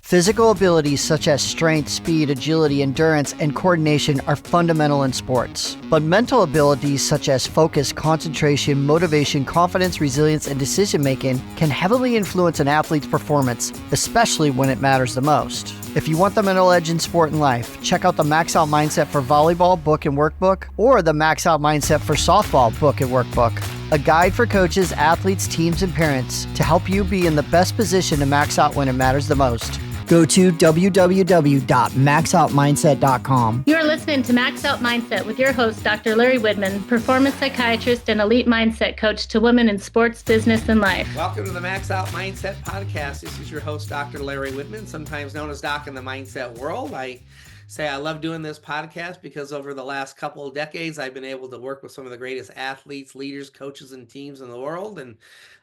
Physical abilities such as strength, speed, agility, endurance, and coordination are fundamental in sports. But mental abilities such as focus, concentration, motivation, confidence, resilience, and decision-making can heavily influence an athlete's performance, especially when it matters the most. If you want the mental edge in sport and life, check out the Max Out Mindset for Volleyball book and workbook or the Max Out Mindset for Softball book and workbook. A guide for coaches, athletes, teams, and parents to help you be in the best position to max out when it matters the most. Go to www.maxoutmindset.com. You're listening to Max Out Mindset with your host, Dr. Larry Widman, performance psychiatrist and elite mindset coach to women in sports, business, and life. Welcome to the Max Out Mindset podcast. This is your host, Dr. Larry Widman, sometimes known as Doc in the mindset world. I love doing this podcast because over the last couple of decades, I've been able to work with some of the greatest athletes, leaders, coaches, and teams in the world. And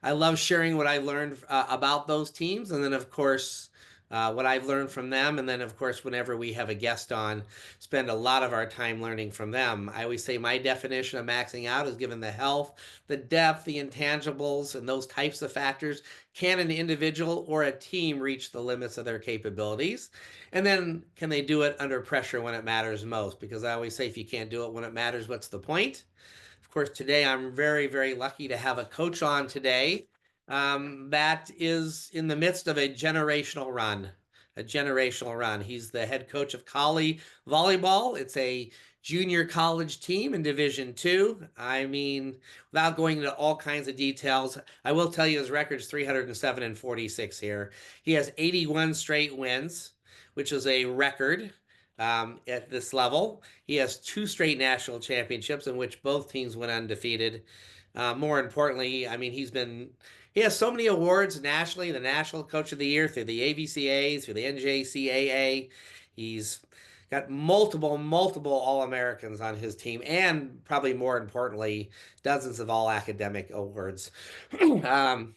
I love sharing what I've learned about those teams. And then, of course, what I've learned from them. And then, of course, whenever we have a guest on, spend a lot of our time learning from them. I always say my definition of maxing out is given the health, the depth, the intangibles, and those types of factors. Can an individual or a team reach the limits of their capabilities? And then can they do it under pressure when it matters most? Because I always say if you can't do it when it matters, what's the point? Of course, today I'm very, very lucky to have a coach on today that is in the midst of a generational run. He's the head coach of Cowley Volleyball. It's a junior college team in Division II. I mean, without going into all kinds of details, I will tell you his record's 307-46 here. He has 81 straight wins, which is a record at this level. He has 2 straight national championships in which both teams went undefeated. More importantly, I mean, he has so many awards nationally, the National Coach of the Year through the AVCA, through the NJCAA. He's got multiple All-Americans on his team, and probably more importantly, dozens of all-academic awards. I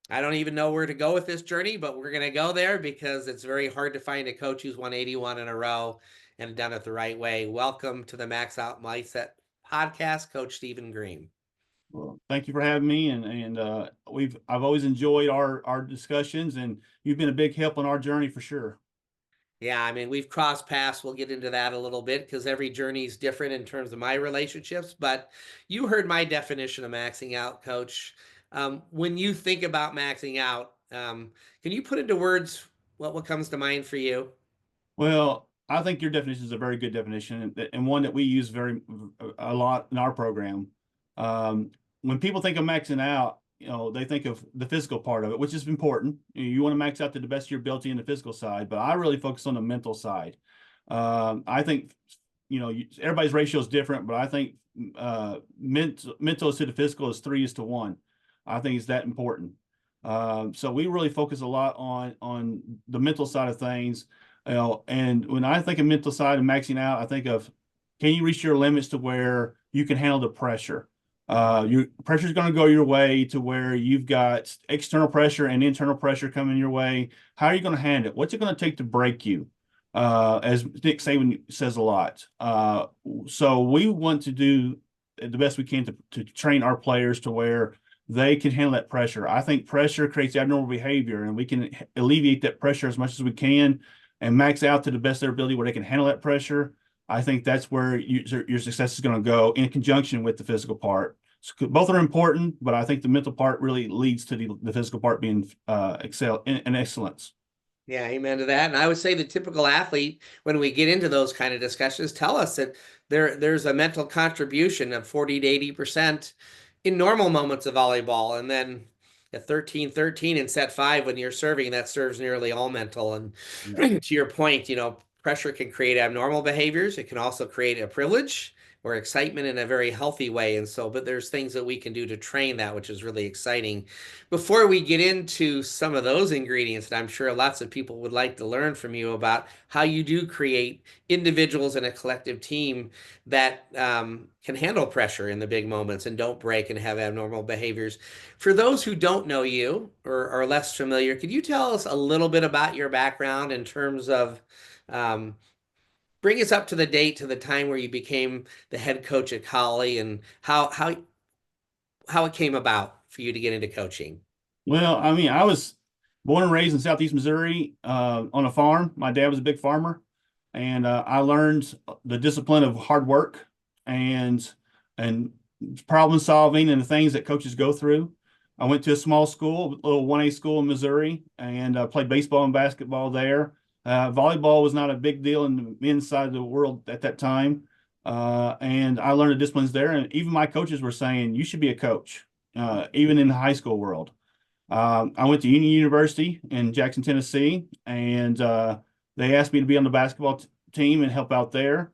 don't even know where to go with this journey, but we're going to go there because it's very hard to find a coach who's won 81 in a row and done it the right way. Welcome to the Max Out Mindset podcast, Coach Steven Gream. Well, thank you for having me, and I've always enjoyed our discussions, and you've been a big help on our journey for sure. Yeah, I mean, we've crossed paths. We'll get into that a little bit because every journey is different in terms of my relationships. But you heard my definition of maxing out, Coach. When you think about maxing out, can you put into words what comes to mind for you? Well, I think your definition is a very good definition, and one that we use a lot in our program. When people think of maxing out, they think of the physical part of it, which is important. You want to max out to the best of your ability in the physical side, but I really focus on the mental side. I think, everybody's ratio is different, but I think mental to the physical is 3:1. I think it's that important. So we really focus a lot on the mental side of things. And when I think of mental side and maxing out, I think of, can you reach your limits to where you can handle the pressure? Your pressure is going to go your way to where you've got external pressure and internal pressure coming your way. How are you going to handle it? What's it going to take to break you? As Nick Saban says a lot. So we want to do the best we can to train our players to where they can handle that pressure. I think pressure creates abnormal behavior, and we can alleviate that pressure as much as we can and max out to the best of their ability where they can handle that pressure. I think that's where your success is going to go in conjunction with the physical part. So both are important, but I think the mental part really leads to the physical part being in excellence. Yeah, amen to that. And I would say the typical athlete, when we get into those kind of discussions, tell us that there's a mental contribution of 40 to 80% in normal moments of volleyball. And then at 13-13 in set 5, when you're serving, that serves nearly all mental. And to your point, pressure can create abnormal behaviors. It can also create a privilege or excitement in a very healthy way. But there's things that we can do to train that, which is really exciting. Before we get into some of those ingredients, and I'm sure lots of people would like to learn from you about how you do create individuals in a collective team that can handle pressure in the big moments and don't break and have abnormal behaviors. For those who don't know you or are less familiar, could you tell us a little bit about your background in terms of bring us up to the date, to the time where you became the head coach at Cowley, and how it came about for you to get into coaching? Well, I mean, I was Born and raised in Southeast Missouri, on a farm. My dad was a big farmer, and I learned the discipline of hard work and and problem solving and the things that coaches go through. I went to a small school, a little 1A school in Missouri, and played baseball and basketball there. Volleyball was not a big deal in the men's side of the world at that time. And I learned the disciplines there. And even my coaches were saying, you should be a coach, even in the high school world. I went to Union University in Jackson, Tennessee, and they asked me to be on the basketball team and help out there.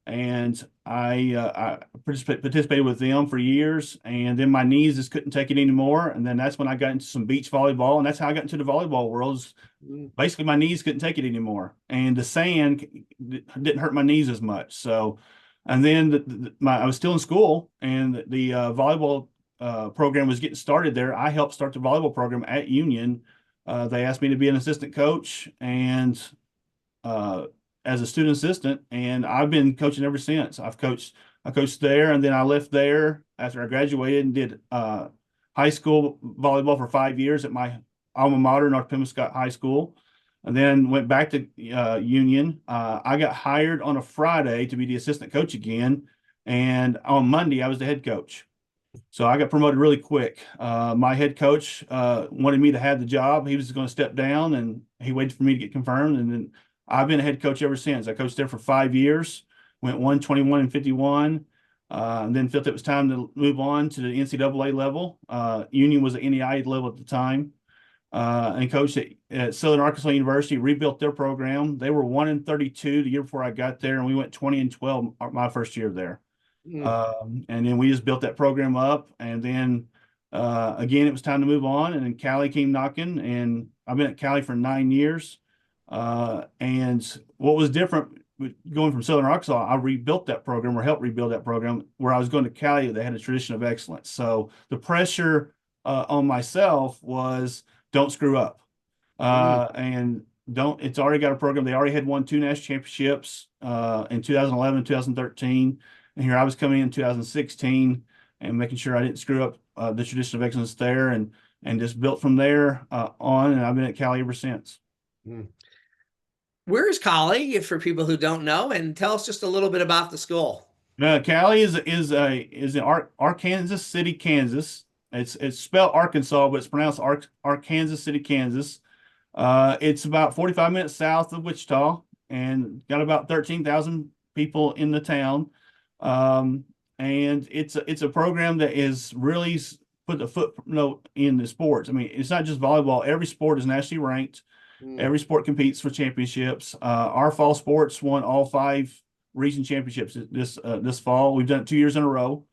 And I participated with them for years, and then my knees just couldn't take it anymore. And then that's when I got into some beach volleyball, and that's how I got into the volleyball world. Basically, my knees couldn't take it anymore, and the sand didn't hurt my knees as much. So, and then I was still in school, and the volleyball program was getting started there. I helped start the volleyball program at Union. They asked me to be an assistant coach, and as a student assistant, and I've been coaching ever since. I coached there, and then I left there after I graduated and did high school volleyball for 5 years at my alma mater, North Pembroke High School, and then went back to Union. I got hired on a Friday to be the assistant coach again, and on Monday I was the head coach. So I got promoted really quick. My head coach wanted me to have the job. He was going to step down, and he waited for me to get confirmed, and then I've been a head coach ever since. I coached there for 5 years, went 121-51, and then felt it was time to move on to the NCAA level. Union was at NEI level at the time, and coached at Southern Arkansas University, rebuilt their program. They were 1-32 the year before I got there, and we went 20-12 my first year there. And then we just built that program up, and then again, it was time to move on, and then Cowley came knocking, and I've been at Cowley for 9 years. And what was different going from Southern Arkansas, I rebuilt that program or helped rebuild that program. Where I was going to Cali, they had a tradition of excellence. So the pressure on myself was don't screw up. And it's already got a program. They already had won 2 national championships in 2011, 2013. And here I was coming in 2016 and making sure I didn't screw up the tradition of excellence there, and just built from there on. And I've been at Cali ever since. Where is Cowley, for people who don't know, and tell us just a little bit about the school? Cowley is in Arkansas City, Kansas. It's spelled Arkansas, but it's pronounced Arkansas City, Kansas. It's about 45 minutes south of Wichita, and got about 13,000 people in the town. And it's a program that is really put the footnote in the sports. I mean, it's not just volleyball. Every sport is nationally ranked. Every sport competes for championships. Our fall sports won all 5 region championships this fall. We've done it 2 years in a row.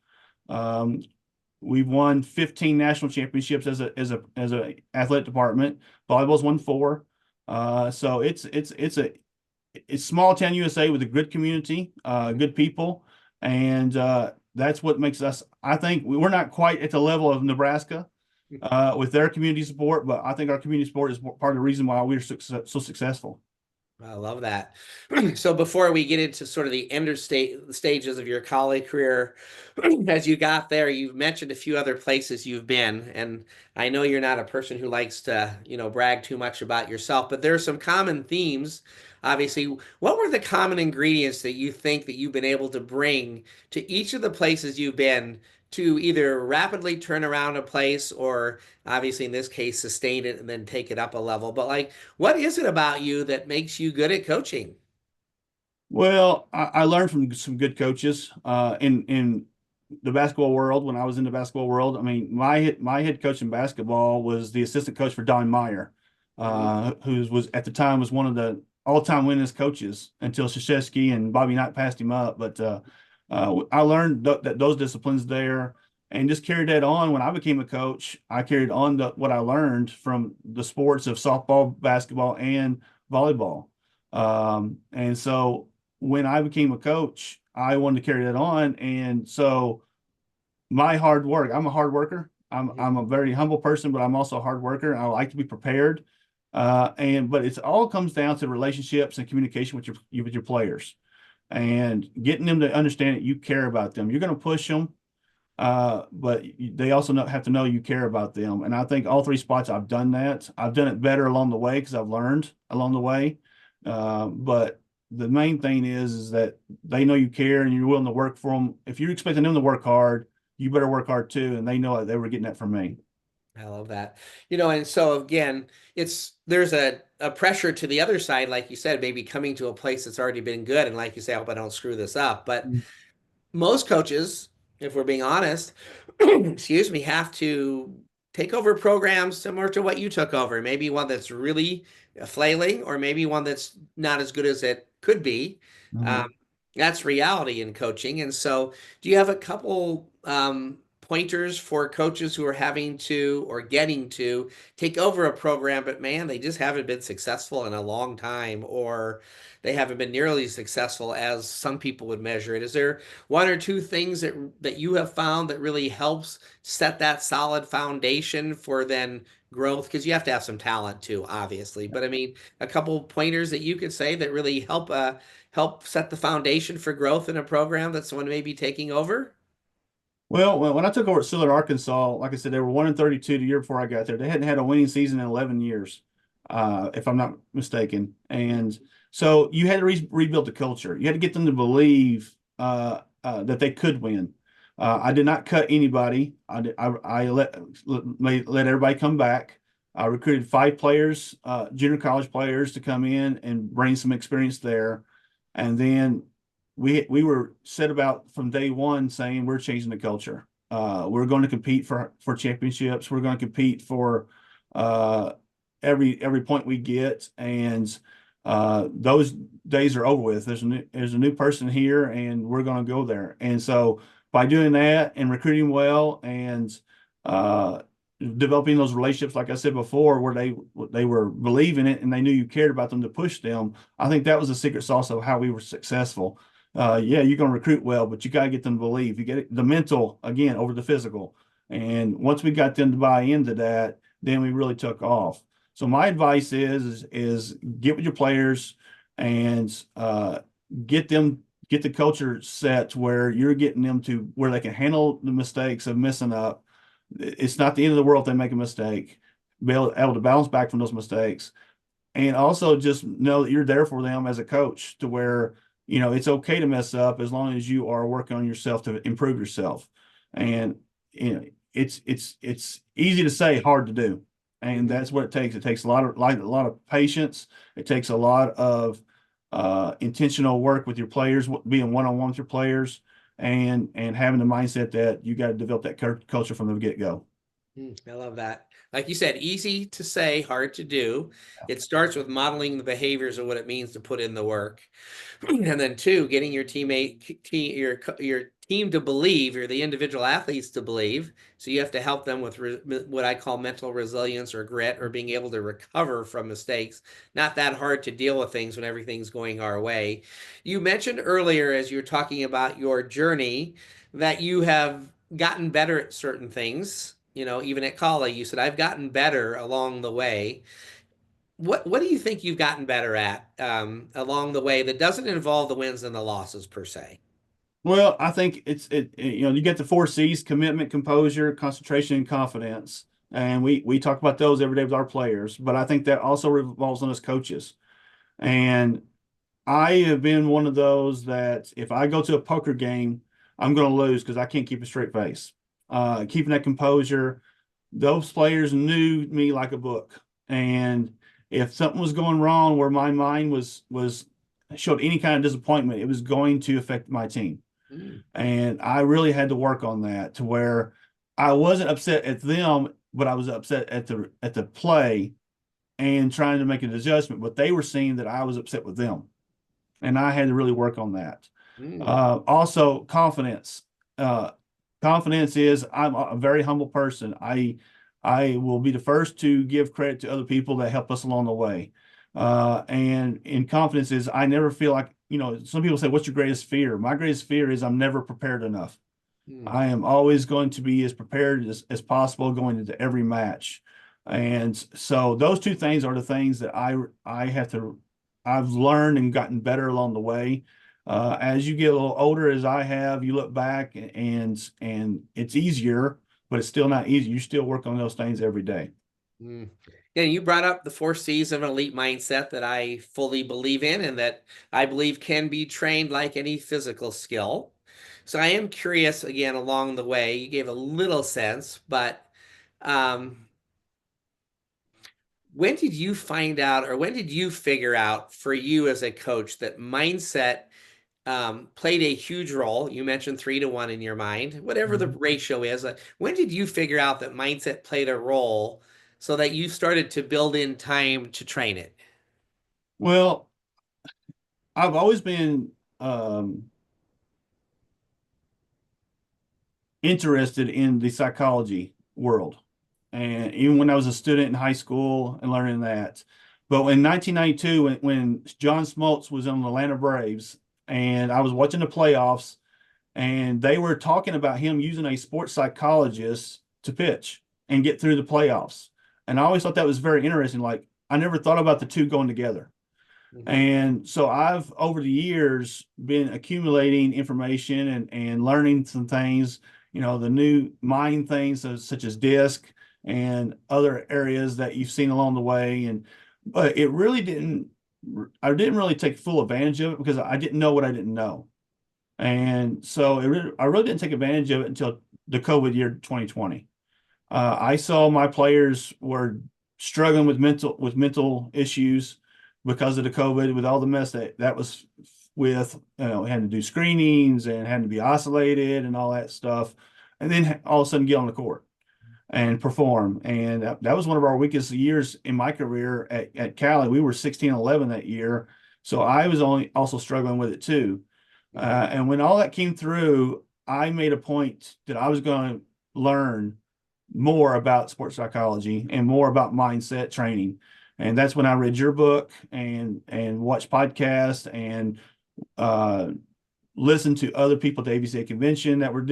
We've won 15 national championships as a athletic department. Volleyball's won 4. So it's small town USA with a good community, good people, and that's what makes us. I think we're not quite at the level of Nebraska with their community support, but I think our community support is part of the reason why we're so successful. I love that. So before we get into sort of the stages of your college career, as you got there, you've mentioned a few other places you've been, and I know you're not a person who likes to, brag too much about yourself, but there are some common themes. Obviously, what were the common ingredients that you think that you've been able to bring to each of the places you've been to either rapidly turn around a place, or obviously in this case, sustain it and then take it up a level? But what is it about you that makes you good at coaching? Well, I learned from some good coaches in the basketball world. When I was in the basketball world, I mean, my head coach in basketball was the assistant coach for Don Meyer, who was at the time was one of the all-time winningest coaches until Krzyzewski and Bobby Knight passed him up. But I learned that those disciplines there, and just carried that on. When I became a coach, I carried on what I learned from the sports of softball, basketball, and volleyball. And so when I became a coach, I wanted to carry that on. And so my hard work, I'm a hard worker. I'm a very humble person, but I'm also a hard worker. I like to be prepared. But it all comes down to relationships and communication with your players, and getting them to understand that you care about them. You're going to push them. but they also have to know you care about them. And I think all three spots I've done that. I've done it better along the way because I've learned along the way. But the main thing is that they know you care and you're willing to work for them. If you're expecting them to work hard, you better work hard too. And they know that they were getting that from me. I love that. And so again, there's a pressure to the other side, like you said, maybe coming to a place that's already been good. And like you say, I hope I don't screw this up. But most coaches, if we're being honest, excuse me, have to take over programs similar to what you took over. Maybe one that's really flailing, or maybe one that's not as good as it could be. Mhm. That's reality in coaching. And so, do you have a couple pointers for coaches who are having to or getting to take over a program, but man, they just haven't been successful in a long time, or they haven't been nearly as successful as some people would measure it? Is there one or two things that you have found that really helps set that solid foundation for then growth? Because you have to have some talent too, obviously. But I mean, a couple pointers that you could say that really help set the foundation for growth in a program that someone may be taking over? Well, when I took over at Sillard, Arkansas, like I said, they were 1-32 the year before I got there. They hadn't had a winning season in 11 years, if I'm not mistaken. And so you had to rebuild the culture. You had to get them to believe that they could win. I did not cut anybody. I let everybody come back. I recruited 5 players, junior college players, to come in and bring some experience there. And then we were set about from day one saying we're changing the culture. We're going to compete for championships. We're going to compete for every point we get, and those days are over with. There's a new person here, and we're going to go there. And so by doing that and recruiting well and developing those relationships, like I said before, where they were believing it and they knew you cared about them to push them, I think that was the secret sauce of how we were successful. Yeah, you're going to recruit well, but you got to get them to believe. You get the mental again over the physical. And once we got them to buy into that, then we really took off. So my advice is get with your players and get the culture set where you're getting them to where they can handle the mistakes of messing up. It's not the end of the world if they make a mistake. Be able to bounce back from those mistakes. And also just know that you're there for them as a coach, to where it's okay to mess up as long as you are working on yourself to improve yourself. And it's easy to say, hard to do, and that's what it takes. It takes a lot of patience. It takes a lot of intentional work with your players, being one-on-one with your players, and having the mindset that you got to develop that culture from the get-go. I love that. Like you said, easy to say, hard to do. It starts with modeling the behaviors of what it means to put in the work. And then 2, getting your your team to believe, or the individual athletes to believe. So you have to help them with what I call mental resilience or grit, or being able to recover from mistakes. Not that hard to deal with things when everything's going our way. You mentioned earlier, as you were talking about your journey, that you have gotten better at certain things. Even at Cowley, you said, I've gotten better along the way. What do you think you've gotten better at along the way that doesn't involve the wins and the losses per se? Well, I think you get the 4 C's: commitment, composure, concentration, and confidence. And we talk about those every day with our players, but I think that also revolves on us coaches. And I have been one of those that if I go to a poker game, I'm going to lose because I can't keep a straight face. Keeping that composure, those players knew me like a book. And if something was going wrong where my mind showed any kind of disappointment, it was going to affect my team. And I really had to work on that, to where I wasn't upset at them, but I was upset at the play and trying to make an adjustment. But they were seeing that I was upset with them, and I had to really work on that. Also, confidence. Confidence is, I'm a very humble person. I will be the first to give credit to other people that help us along the way. And in confidence is, I never feel like, some people say, what's your greatest fear? My greatest fear is I'm never prepared enough. I am always going to be as prepared as possible going into every match. And so those 2 things are the things that I've learned and gotten better along the way. As you get a little older, as I have, you look back and it's easier, but it's still not easy. You still work on those things every day. Mm. Yeah, you brought up the 4 C's of an elite mindset that I fully believe in and that I believe can be trained like any physical skill. So I am curious again along the way. You gave a little sense, but um, when did you find out, or when did you figure out for you as a coach that mindset played a huge role? You mentioned 3-to-1 in your mind, whatever the ratio is. When did you figure out that mindset played a role so that you started to build in time to train it? Well, I've always been interested in the psychology world. And even when I was a student in high school and learning that. But in 1992, when John Smoltz was on the Atlanta Braves, and I was watching the playoffs, and they were talking about him using a sports psychologist to pitch and get through the playoffs. And I always thought that was very interesting. Like, I never thought about the two going together. Mhm. And so I've, over the years, been accumulating information and learning some things, the new mind things such as DISC and other areas that you've seen along the way. But I didn't really take full advantage of it because I didn't know what I didn't know. And so I really didn't take advantage of it until the COVID year 2020. I saw my players were struggling with mental issues because of the COVID, with all the mess that was with, had to do screenings and had to be isolated and all that stuff. And then all of a sudden get on the court and perform. And that was one of our weakest years in my career at Cowley. We were 16-11 that year. So I was also struggling with it too. And when all that came through, I made a point that I was going to learn more about sports psychology and more about mindset training. And that's when I read your book and watched podcasts and listened to other people at the AVCA convention that were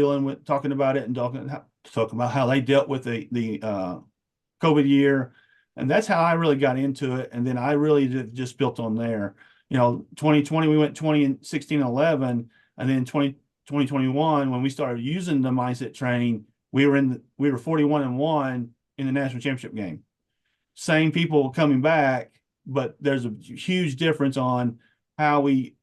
talking about it and talking about how they dealt with the COVID year. And that's how I really got into it. And then I really just built on there. 2020, we went 20 and 16-11, and then 2021, when we started using the mindset training, we were 41-1 in the national championship game. Same people coming back, but there's a huge difference on how we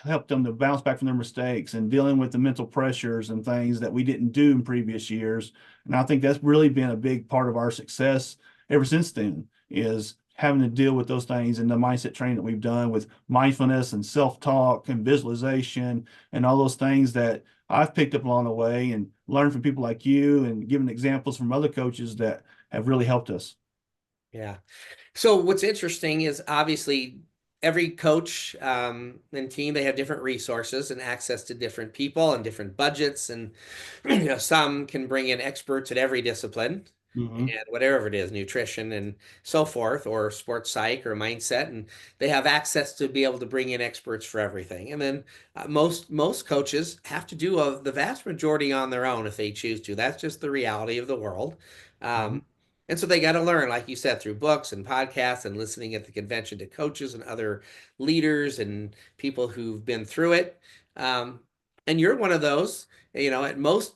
helped them to bounce back from their mistakes and dealing with the mental pressures and things that we didn't do in previous years. And I think that's really been a big part of our success ever since then, is having to deal with those things and the mindset training that we've done with mindfulness and self-talk and visualization and all those things that I've picked up along the way and learned from people like you and given examples from other coaches that have really helped us. Yeah. So what's interesting is obviously every coach and team, they have different resources and access to different people and different budgets. And some can bring in experts at every discipline. Mm-hmm. And whatever it is, nutrition and so forth, or sports psych or mindset, and they have access to be able to bring in experts for everything. And then most coaches have to do the vast majority on their own if they choose to. That's just the reality of the world. And so they got to learn, like you said, through books and podcasts and listening at the convention to coaches and other leaders and people who've been through it. And you're one of those, at most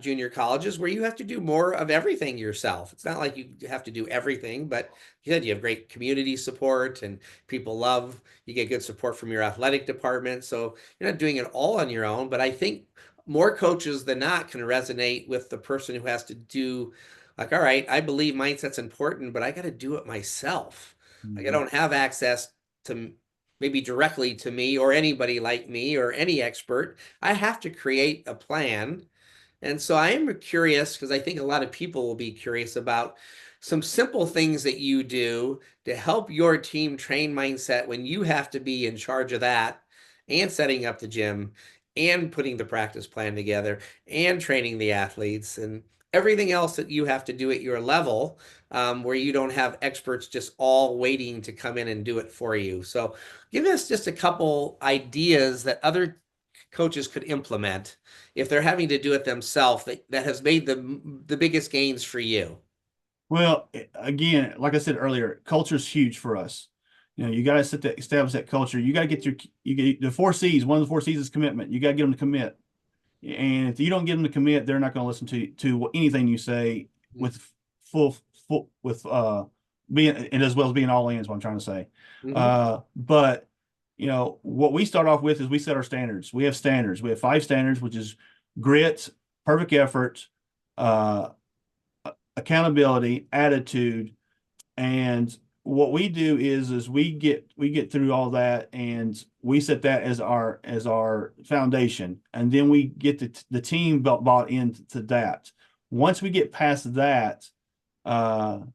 junior colleges where you have to do more of everything yourself. It's not like you have to do everything, but you said you have great community support and people you get good support from your athletic department. So you're not doing it all on your own, but I think more coaches than not can resonate with the person who has to do, like, all right, I believe mindset's important, but I got to do it myself. Mm-hmm. Like, I don't have access to maybe directly to me or anybody like me or any expert. I have to create a plan. And so I am curious, because I think a lot of people will be curious about some simple things that you do to help your team train mindset when you have to be in charge of that and setting up the gym and putting the practice plan together and training the athletes and everything else that you have to do at your level, where you don't have experts just all waiting to come in and do it for you. So give us just a couple ideas that other coaches could implement if they're having to do it themselves that has made the biggest gains for you. Well, again, like I said earlier, culture is huge for us. You got to establish that culture. You got to get the 4 C's. One of the 4 C's is commitment. You got to get them to commit. And if you don't get them to commit, they're not going to listen to anything you say with full with being, and as well as being all in is what I'm trying to say. But what we start off with is we set our standards. We have standards. We have 5 standards, which is grit, perfect effort, accountability, attitude, and what we do is we get through all that, and we set that as our foundation, and then we get the team bought into that. Once we get past that, and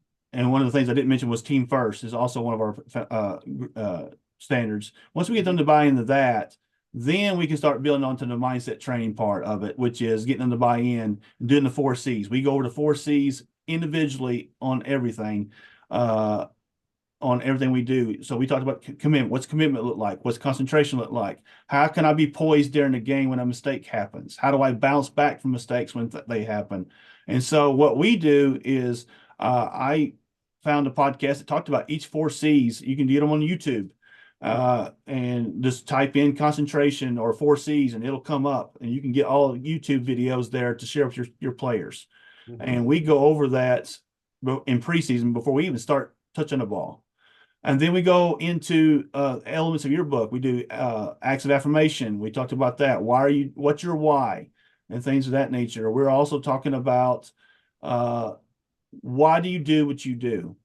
one of the things I didn't mention was team first is also one of our standards. Once we get them to buy into that, then we can start building onto the mindset training part of it, which is getting them to buy in and doing the 4 C's. We go over the 4 C's individually on everything. On everything we do. So we talked about commitment. What's commitment look like? What's concentration look like? How can I be poised during the game when a mistake happens? How do I bounce back from mistakes when they happen? And so what we do is I found a podcast that talked about each 4 C's. You can get them on YouTube and just type in concentration or 4 C's and it'll come up, and you can get all YouTube videos there to share with your players. And we go over that in preseason before we even start touching the ball. And then we go into elements of your book. We do acts of affirmation. We talked about that. What's your why? And things of that nature. We're also talking about why do you do what you do?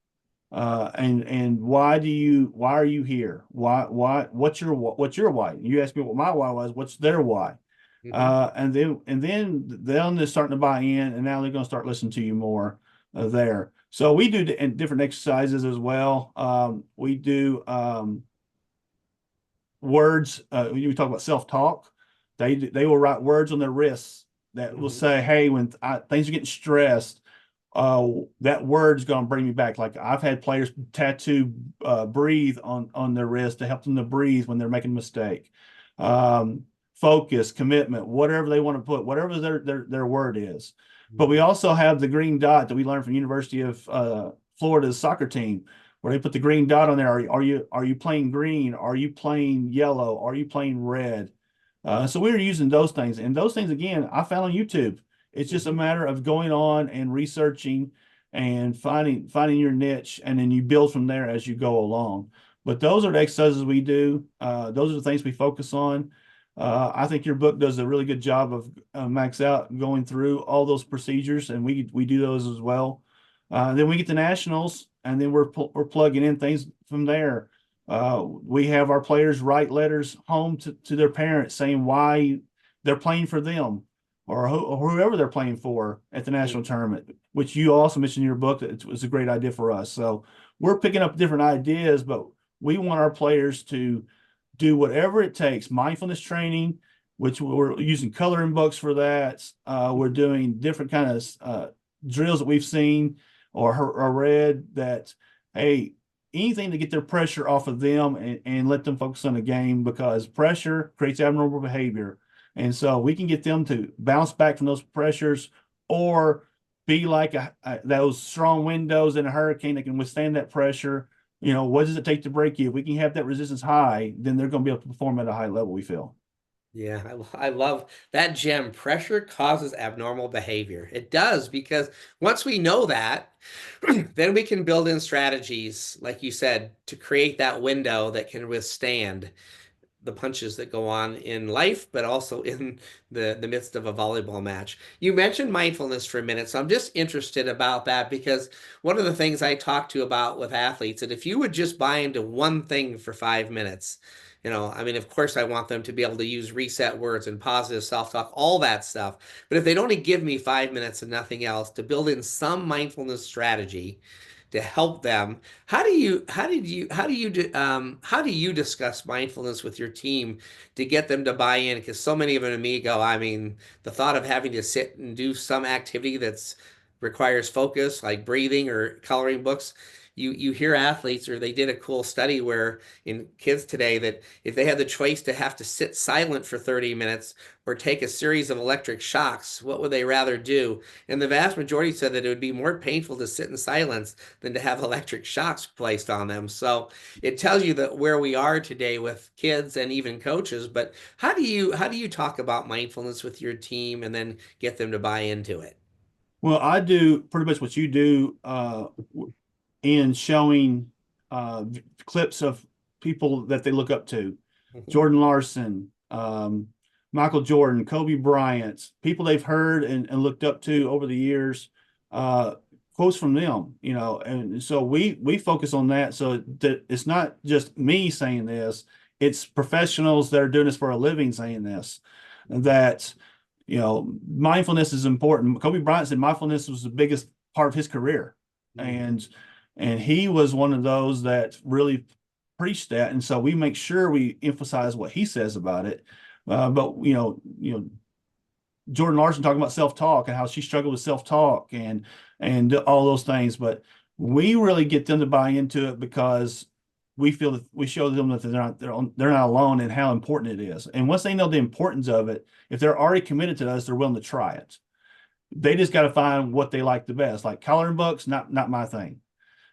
And why are you here? What's your why? You asked me what my why was, what's their why? And then they're starting to buy in, and now they're going to start listening to you more there. So we do different exercises as well. We do words. We talk about self-talk. They will write words on their wrists that will say, "Hey, when things are getting stressed, that word's going to bring me back." Like I've had players tattoo "breathe" on their wrist to help them to breathe when they're making a mistake. Focus, commitment, whatever they want to put, whatever their word is. But we also have the green dot that we learned from University of Florida's soccer team, where they put the green dot on there. Are you playing green? Are you playing yellow? Are you playing red? So we were using those things, and those things again I found on YouTube. It's just a matter of going on and researching and finding your niche, and then you build from there as you go along. But those are the exercises we do. Those are the things we focus on. I think your book does a really good job of Max Out going through all those procedures, and we do those as well. Then we get to nationals, and then we're plugging in things from there. We have our players write letters home to their parents saying why they're playing for them, or whoever they're playing for at the national tournament, which you also mentioned in your book that it was a great idea for us. So we're picking up different ideas, but we want our players to do whatever it takes. Mindfulness training, which we're using coloring books for that. We're doing different kind of drills that we've seen or read that, hey, anything to get their pressure off of them and let them focus on the game, because pressure creates abnormal behavior. And so we can get them to bounce back from those pressures, or be like those strong windows in a hurricane that can withstand that pressure. What does it take to break you? If we can have that resistance high, then they're going to be able to perform at a high level, we feel. Yeah, I love that gem. Pressure causes abnormal behavior. It does, because once we know that, then we can build in strategies, like you said, to create that window that can withstand the punches that go on in life, but also in the midst of a volleyball match. You mentioned mindfulness for a minute, so I'm just interested about that, because one of the things I talk to about with athletes, that if you would just buy into one thing for 5 minutes, of course I want them to be able to use reset words and positive self-talk, all that stuff. But if they'd only give me 5 minutes and nothing else to build in some mindfulness strategy to help them, how do you discuss mindfulness with your team to get them to buy in? Because so many of them to me go, the thought of having to sit and do some activity that's requires focus, like breathing or coloring books, you hear athletes, or they did a cool study where in kids today that if they had the choice to have to sit silent for 30 minutes or take a series of electric shocks, what would they rather do? And the vast majority said that it would be more painful to sit in silence than to have electric shocks placed on them. So it tells you that where we are today with kids and even coaches. But how do you talk about mindfulness with your team and then get them to buy into it? Well, I do pretty much what you do in showing clips of people that they look up to. Jordan Larson, Michael Jordan, Kobe Bryant, people they've heard and looked up to over the years, quotes from them, and so we focus on that, so that it's not just me saying this, it's professionals that are doing this for a living saying this, that mindfulness is important. Kobe Bryant said mindfulness was the biggest part of his career. And he was one of those that really preached that. And so we make sure we emphasize what he says about it. But Jordan Larson talking about self-talk and how she struggled with self-talk and all those things. But we really get them to buy into it because we feel that we show them that they're not alone and how important it is. And once they know the importance of it, if they're already committed to us, they're willing to try it. They just got to find what they like the best. Like coloring books, not my thing.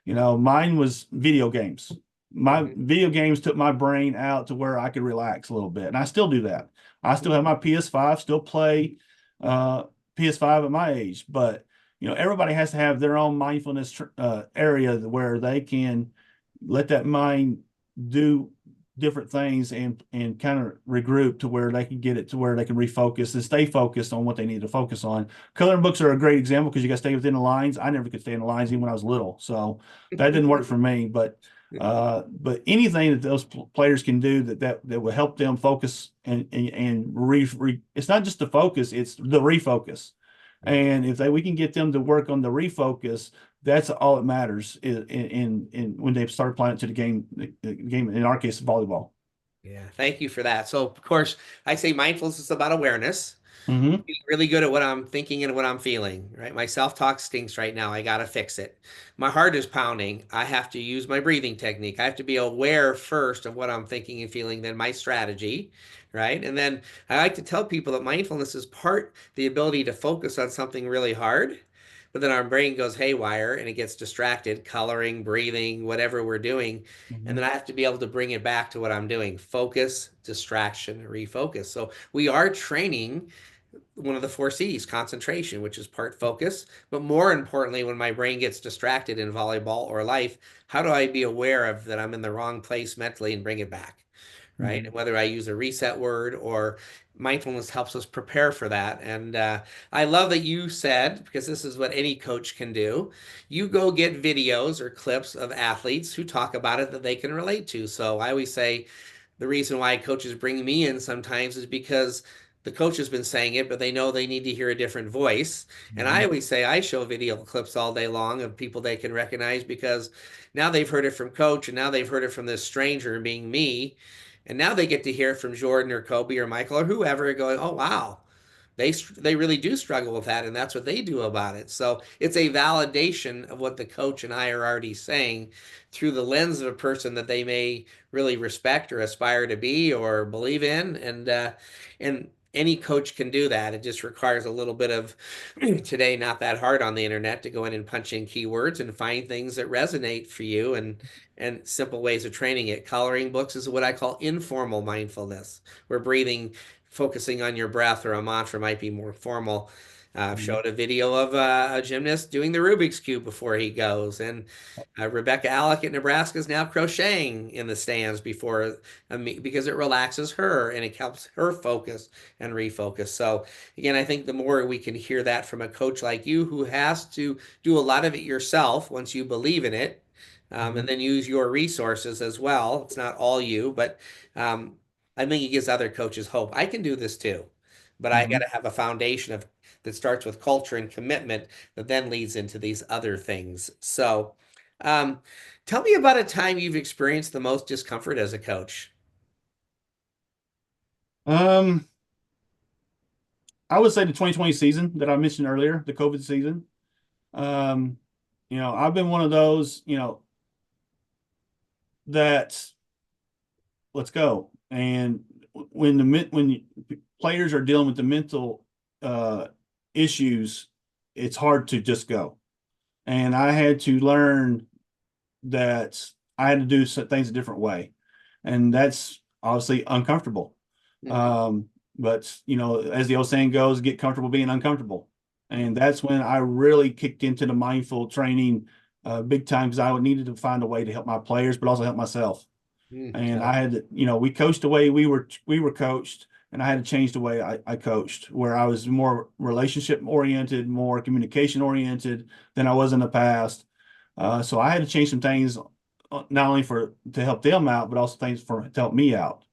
Mine was video games. My video games took my brain out to where I could relax a little bit. And I still do that. I still have my PS5, still play PS5 at my age. But, everybody has to have their own mindfulness area where they can let that mind do different things and kind of regroup to where they can get it to where they can refocus and stay focused on what they need to focus on. Coloring books are a great example because you got to stay within the lines. I never could stay in the lines even when I was little, so that didn't work for me. But anything that those players can do that will help them focus and it's not just the focus, it's the refocus. And if we can get them to work on the refocus, that's all that matters in when they start applying it to the game, in our case, volleyball. Yeah, thank you for that. So, of course, I say mindfulness is about awareness. Mm-hmm. Being really good at what I'm thinking and what I'm feeling, right? My self-talk stinks right now. I got to fix it. My heart is pounding. I have to use my breathing technique. I have to be aware first of what I'm thinking and feeling, then my strategy, right? And then I like to tell people that mindfulness is part the ability to focus on something really hard, but then our brain goes haywire and it gets distracted, coloring, breathing, whatever we're doing. Mm-hmm. And then I have to be able to bring it back to what I'm doing. Focus, distraction, refocus. So we are training one of the 4 C's, concentration, which is part focus. But more importantly, when my brain gets distracted in volleyball or life, how do I be aware of that I'm in the wrong place mentally and bring it back? Right. And whether I use a reset word or mindfulness helps us prepare for that. And I love that you said, because this is what any coach can do, you go get videos or clips of athletes who talk about it that they can relate to. So I always say the reason why coaches bring me in sometimes is because the coach has been saying it, but they know they need to hear a different voice. And I always say I show video clips all day long of people they can recognize because now they've heard it from coach and now they've heard it from this stranger being me. And now they get to hear it from Jordan or Kobe or Michael or whoever going, oh, wow, they really do struggle with that. And that's what they do about it. So it's a validation of what the coach and I are already saying through the lens of a person that they may really respect or aspire to be or believe in. And any coach can do that. It just requires a little bit of today, not that hard on the internet to go in and punch in keywords and find things that resonate for you and simple ways of training it. Coloring books is what I call informal mindfulness, where breathing, focusing on your breath or a mantra might be more formal. I've showed a video of a gymnast doing the Rubik's Cube before he goes. And Rebecca Alec at Nebraska is now crocheting in the stands before because it relaxes her and it helps her focus and refocus. So again, I think the more we can hear that from a coach like you who has to do a lot of it yourself once you believe in it, and then use your resources as well. It's not all you, but I think it gives other coaches hope. I can do this too, but I got to have a foundation that starts with culture and commitment that then leads into these other things. So tell me about a time you've experienced the most discomfort as a coach. I would say the 2020 season that I mentioned earlier, the COVID season. I've been one of those, that let's go. And when players are dealing with the mental issues, it's hard to just go. And I had to learn that I had to do things a different way, and that's obviously uncomfortable. But as the old saying goes, get comfortable being uncomfortable. And that's when I really kicked into the mindful training big time, because I needed to find a way to help my players, but also help myself. And I had to, we coached the way we were coached, and I had to change the way I coached, where I was more relationship oriented, more communication oriented than I was in the past. So I had to change some things, not only to help them out, but also things to help me out.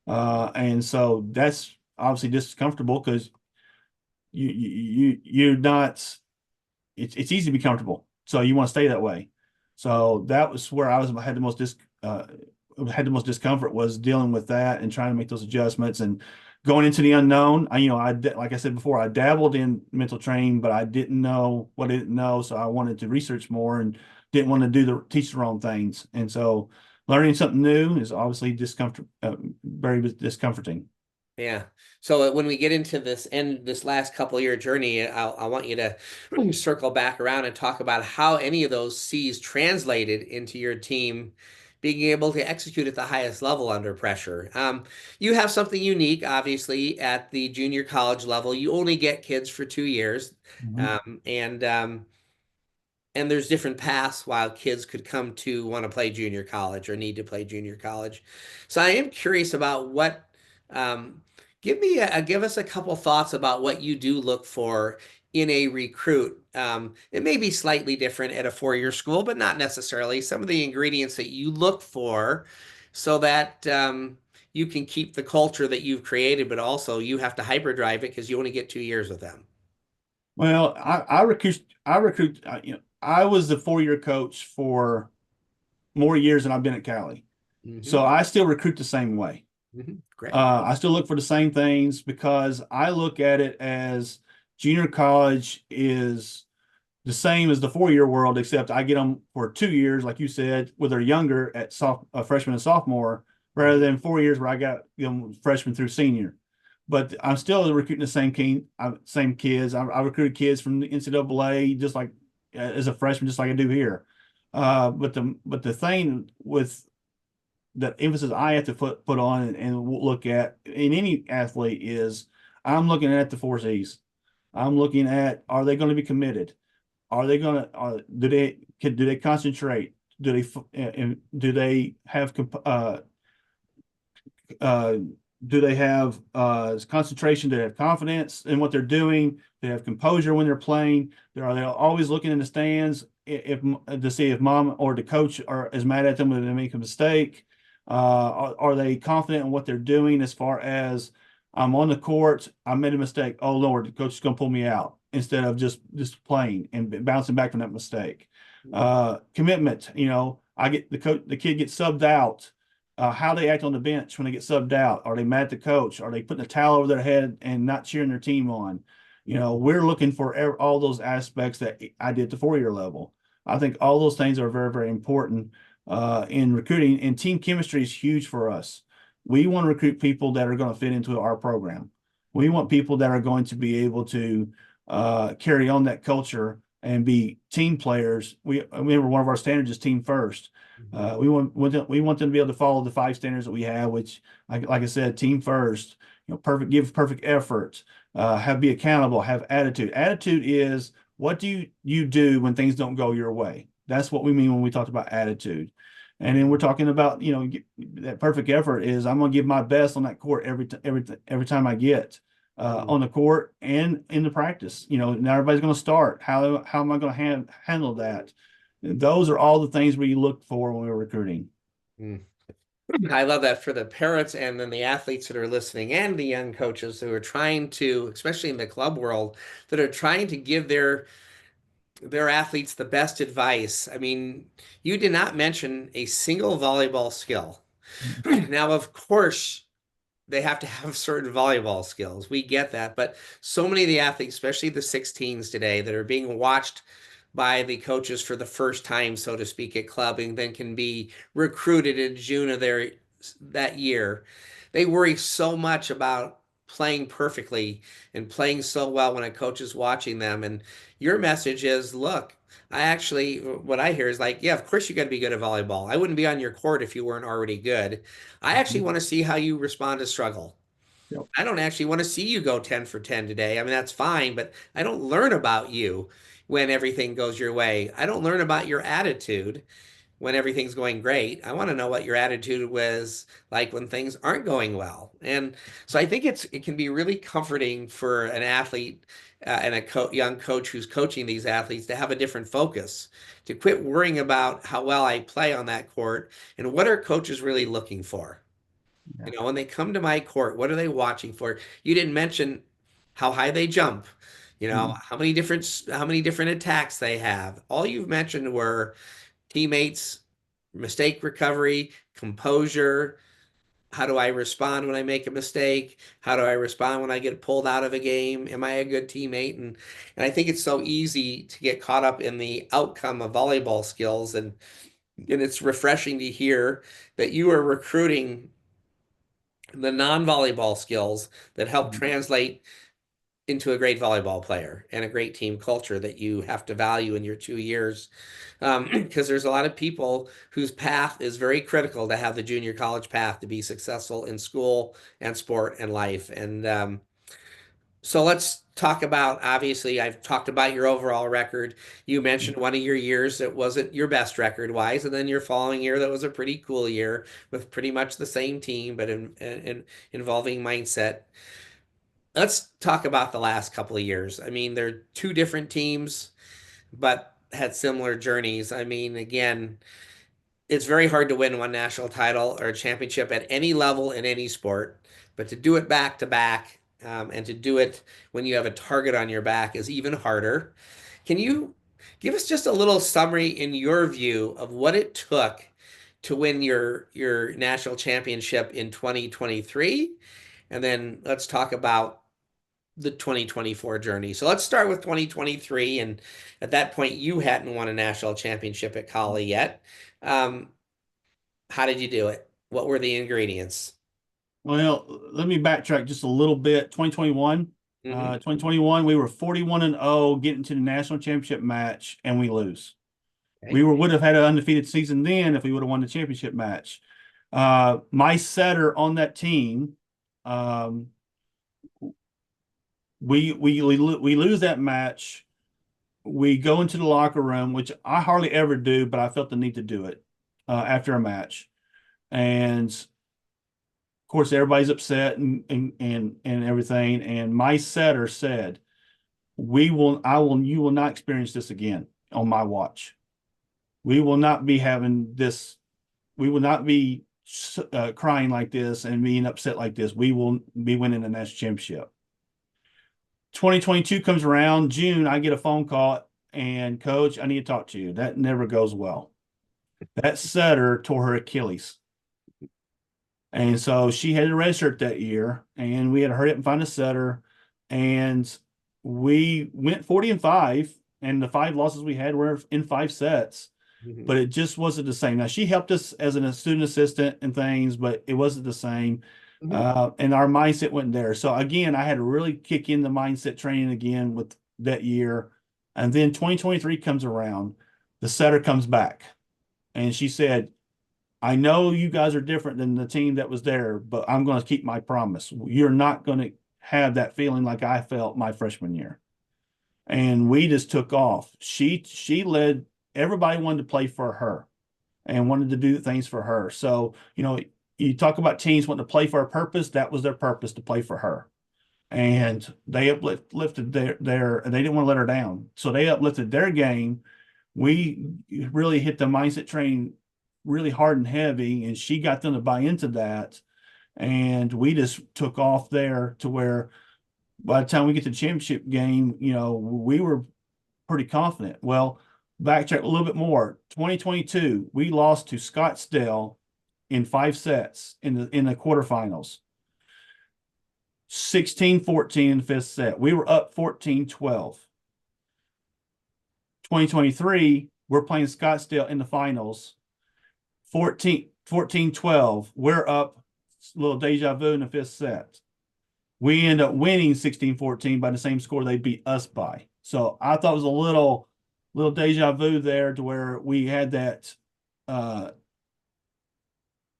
And so that's obviously discomfortable, because you're not. It's easy to be comfortable, so you want to stay that way. So that was where I had the most discomfort, was dealing with that and trying to make those adjustments and going into the unknown. Like I said before, I dabbled in mental training, but I didn't know what I didn't know. So I wanted to research more and didn't want to teach the wrong things. And so learning something new is obviously very discomforting. Yeah. So when we get into this last couple year journey, I want you to circle back around and talk about how any of those C's translated into your team being able to execute at the highest level under pressure. You have something unique, obviously, at the junior college level. You only get kids for 2 years. And there's different paths while kids could come to want to play junior college or need to play junior college. So I am curious about give us a couple thoughts about what you do look for in a recruit. It may be slightly different at a 4-year school, but not necessarily. Some of the ingredients that you look for so that you can keep the culture that you've created, but also you have to hyperdrive it because you only get 2 years with them. Well, I recruit. I was the 4-year coach for more years than I've been at Cowley. So I still recruit the same way. Great. I still look for the same things, because I look at it as junior college is the same as the 4-year world, except I get them for 2 years, like you said, where they're younger at freshman and sophomore, rather than 4 years where I got freshman through senior. But I'm still recruiting the same kids. I recruited kids from the NCAA just like as a freshman, just like I do here. But the thing with the emphasis I have to put on and look at in any athlete is I'm looking at the 4 C's. I'm looking at, are they going to be committed? Are they going to do they concentrate? Do they have do they have concentration? Do they have confidence in what they're doing? Do they have composure when they're playing? Are they always looking in the stands to see if mom or the coach is mad at them when they make a mistake? Are they confident in what they're doing, as far as I'm on the court, I made a mistake, oh Lord, the coach is going to pull me out, instead of just playing and bouncing back from that mistake. Commitment, I get the kid gets subbed out. How they act on the bench when they get subbed out. Are they mad at the coach? Are they putting a towel over their head and not cheering their team on? We're looking for all those aspects that I did at the 4-year level. I think all those things are very, very important in recruiting, and team chemistry is huge for us. We want to recruit people that are going to fit into our program. We want people that are going to be able to carry on that culture and be team players. We remember one of our standards is team first. We want them to be able to follow the 5 standards that we have, which, like I said, team first. Give perfect effort. Be accountable. Have attitude. Attitude is, what do you do when things don't go your way? That's what we mean when we talk about attitude. And then we're talking about that perfect effort is, I'm going to give my best on that court every time I get on the court and in the practice. Now everybody's going to start. How am I going to handle that? Those are all the things we look for when we're recruiting. I love that for the parents and then the athletes that are listening, and the young coaches who are trying to, especially in the club world, that are trying to give their athletes the best advice. I mean, you did not mention a single volleyball skill. Now, of course, they have to have certain volleyball skills. We get that. But so many of the athletes, especially the 16s today, that are being watched by the coaches for the first time, so to speak, at club, and then can be recruited in June of that year. They worry so much about playing perfectly and playing so well when a coach is watching them. And your message is, look, what I hear is like, yeah, of course you got to be good at volleyball. I wouldn't be on your court if you weren't already good. I actually want to see how you respond to struggle. Yep. I don't actually want to see you go 10 for 10 today. I mean, that's fine, but I don't learn about you when everything goes your way. I don't learn about your attitude when everything's going great. I want to know what your attitude was like when things aren't going well. And so I think it can be really comforting for an athlete and a young coach who's coaching these athletes to have a different focus, to quit worrying about how well I play on that court and what are coaches really looking for. Yeah. You know, when they come to my court, what are they watching for? You didn't mention how high they jump, you know, how many different attacks they have. All you've mentioned were teammates, mistake recovery, composure. How do I respond when I make a mistake? How do I respond when I get pulled out of a game? Am I a good teammate? And I think it's so easy to get caught up in the outcome of volleyball skills, and it's refreshing to hear that you are recruiting the non-volleyball skills that help translate into a great volleyball player and a great team culture that you have to value in your 2 years. Because there's a lot of people whose path is very critical to have the junior college path to be successful in school and sport and life. And so let's talk about, obviously, I've talked about your overall record. You mentioned one of your years that wasn't your best record wise, and then your following year that was a pretty cool year with pretty much the same team, but involving mindset. Let's talk about the last couple of years. I mean, they're two different teams, but had similar journeys. I mean, again, it's very hard to win one national title or a championship at any level in any sport, but to do it back to back, and to do it when you have a target on your back is even harder. Can you give us just a little summary in your view of what it took to win your national championship in 2023? And then let's talk about the 2024 journey. So let's start with 2023. And at that point, you hadn't won a national championship at Cowley yet. How did you do it? What were the ingredients? Well, let me backtrack just a little bit. 2021, 2021, we were 41-0, getting to the national championship match, and we lose. Okay. We would have had an undefeated season then if we would have won the championship match. My setter on that team, we lose that match. We go into the locker room, which I hardly ever do, but I felt the need to do it after a match. And of course, everybody's upset and everything. And my setter said, you will not experience this again on my watch. We will not be having this. We will not be crying like this and being upset like this. We will be winning the national championship. 2022 comes around, June, I get a phone call, and Coach, I need to talk to you. That never goes well. That setter tore her Achilles. And so she had to redshirt that year, and we had to hurry up and find a setter. And we went 40-5, and the 5 losses we had were in 5 sets, but it just wasn't the same. Now, she helped us as a student assistant and things, but it wasn't the same. And our mindset wasn't there. So again, I had to really kick in the mindset training again with that year. And then 2023 comes around, the setter comes back, and she said, I know you guys are different than the team that was there, but I'm going to keep my promise. You're not going to have that feeling like I felt my freshman year. And we just took off. She led, everybody wanted to play for her and wanted to do things for her. So, you know, you talk about teams wanting to play for a purpose. That was their purpose, to play for her. And they uplifted their and they didn't want to let her down. So they uplifted their game. We really hit the mindset train really hard and heavy, and she got them to buy into that. And we just took off there to where by the time we get to the championship game, you know, we were pretty confident. Well, backtrack a little bit more. 2022, we lost to Scottsdale in 5 sets in the quarterfinals. 16-14 in the 5th set. We were up 14-12. 2023, we're playing Scottsdale in the finals, 14-12. We're up, a little deja vu in the fifth set. We end up winning 16-14 by the same score they beat us by. So I thought it was a little deja vu there, to where we had that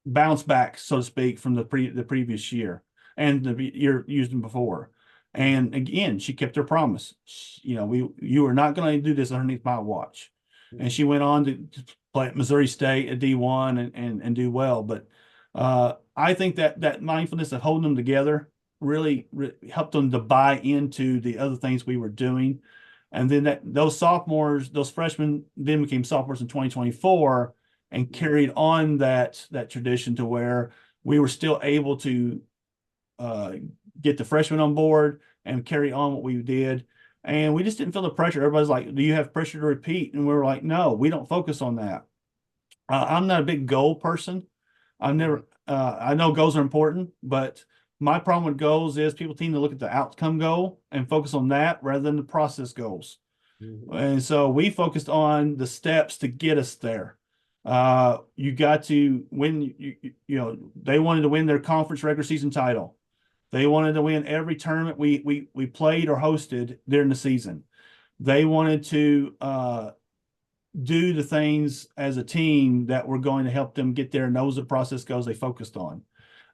bounce back, so to speak, from the previous year and the year used before. And again, she kept her promise. You are not going to do this underneath my watch. And she went on to play at Missouri State at D1 and do well. But I think that mindfulness of holding them together really helped them to buy into the other things we were doing. And then those freshmen then became sophomores in 2024 and carried on that tradition, to where we were still able to get the freshmen on board and carry on what we did. And we just didn't feel the pressure. Everybody's like, do you have pressure to repeat? And we were like, no, we don't focus on that. I'm not a big goal person. I know goals are important, but my problem with goals is people tend to look at the outcome goal and focus on that rather than the process goals. And so we focused on the steps to get us there. You got to win, they wanted to win their conference regular season title. They wanted to win every tournament we played or hosted during the season. They wanted to do the things as a team that were going to help them get there, and those are the process goals they focused on.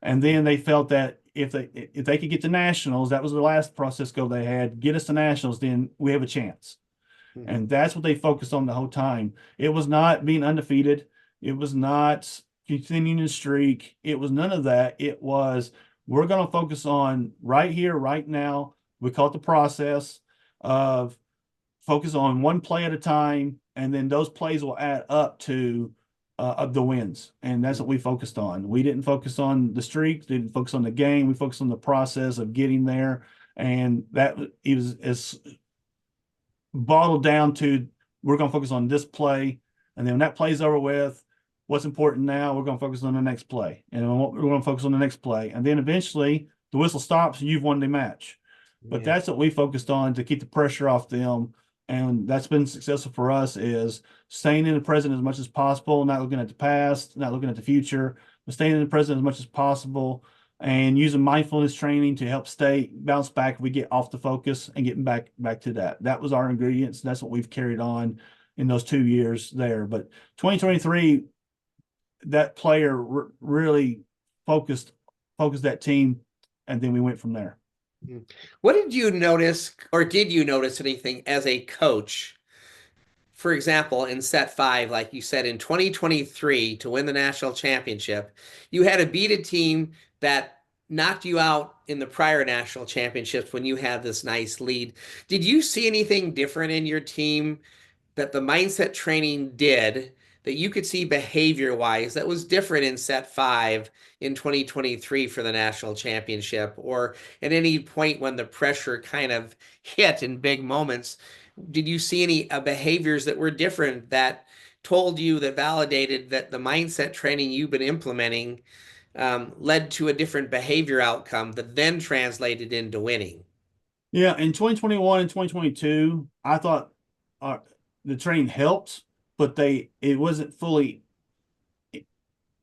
And then they felt that if they could get to nationals, that was the last process goal they had, get us to nationals, then we have a chance. And that's what they focused on the whole time. It was not being undefeated. It was not continuing the streak. It was none of that. It was, we're going to focus on right here, right now. We call it the process of focus on one play at a time, and then those plays will add up to of the wins. And that's what we focused on. We didn't focus on the streak, didn't focus on the game. We focused on the process of getting there. And that is as bottled down to, we're going to focus on this play. And then when that play's over with, what's important now, we're going to focus on the next play. And we're going to focus on the next play. And then eventually the whistle stops and you've won the match. But that's what we focused on to keep the pressure off them. And that's been successful for us, is staying in the present as much as possible, not looking at the past, not looking at the future, but staying in the present as much as possible, and using mindfulness training to help bounce back if we get off the focus and getting back to that. That was our ingredients. That's what we've carried on in those 2 years there. But 2023, that player really focused that team, and then we went from there. What did you notice, or did you notice anything as a coach? For example, in set 5, like you said, in 2023, to win the national championship, you had to beat a team that knocked you out in the prior national championships when you had this nice lead. Did you see anything different in your team that the mindset training did that you could see behavior-wise that was different in set 5 in 2023 for the national championship, or at any point when the pressure kind of hit in big moments? Did you see any behaviors that were different that told you, that validated that the mindset training you've been implementing led to a different behavior outcome that then translated into winning? Yeah, in 2021 and 2022, I thought the training helped, but it wasn't fully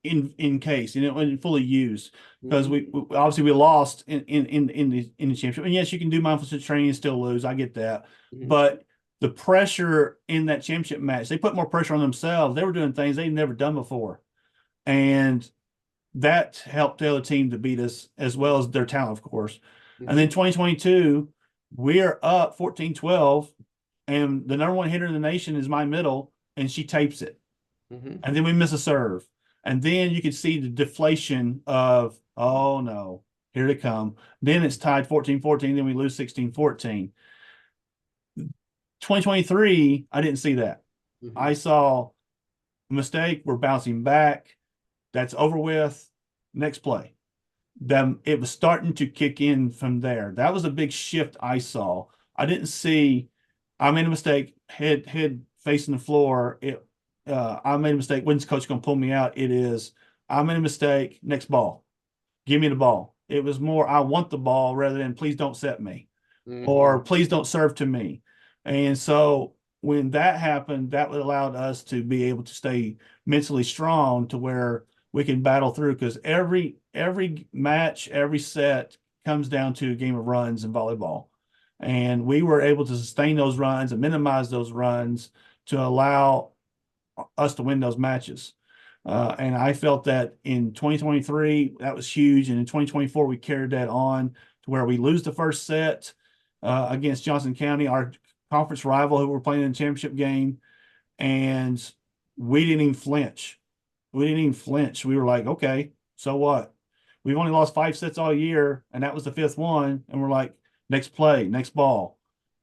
in case, it wasn't fully used, because we obviously we lost in the championship. And yes, you can do mindfulness training and still lose. I get that, but the pressure in that championship match, they put more pressure on themselves. They were doing things they'd never done before, and that helped the other team to beat us, as well as their talent, of course. And then 2022, we're up 14-12, and the number one hitter in the nation is my middle, and she tapes it. And then we miss a serve. And then you can see the deflation of, oh no, here they come. Then it's tied 14-14, then we lose 16-14. 2023, I didn't see that. I saw a mistake, we're bouncing back. That's over with. Next play. It was starting to kick in from there. That was a big shift I saw. I didn't see, I made a mistake, head facing the floor. I made a mistake. When's coach going to pull me out? It is, I made a mistake. Next ball. Give me the ball. It was more, I want the ball, rather than please don't set me, or please don't serve to me. And so when that happened, that allowed us to be able to stay mentally strong to where we can battle through, because every match, every set comes down to a game of runs in volleyball. And we were able to sustain those runs and minimize those runs to allow us to win those matches. And I felt that in 2023, that was huge. And in 2024, we carried that on to where we lose the first set against Johnson County, our conference rival who were playing in the championship game. And we didn't even flinch. We were like, okay, so what? We've only lost 5 sets all year, and that was the 5th one. And we're like, next play, next ball,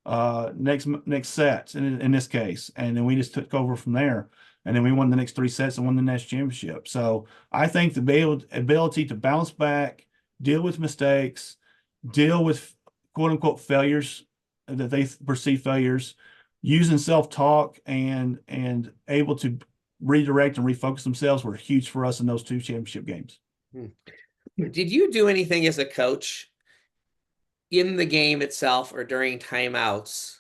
next sets in this case. And then we just took over from there. And then we won the next 3 sets and won the national championship. So I think the ability to bounce back, deal with mistakes, deal with quote unquote failures that they perceive failures, using self-talk and able to redirect and refocus themselves were huge for us in those 2 championship games. Did you do anything as a coach in the game itself or during timeouts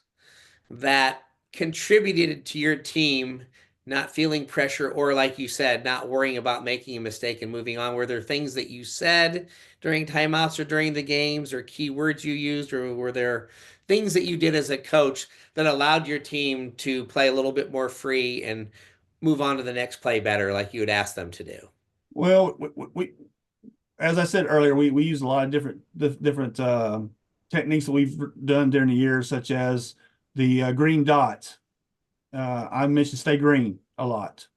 that contributed to your team not feeling pressure, or like you said, not worrying about making a mistake and moving on? Were there things that you said during timeouts or during the games, or key words you used, or were there things that you did as a coach that allowed your team to play a little bit more free and move on to the next play better, like you had asked them to do? Well, we as I said earlier, we use a lot of different techniques that we've done during the years, such as the green dot. I mentioned stay green a lot.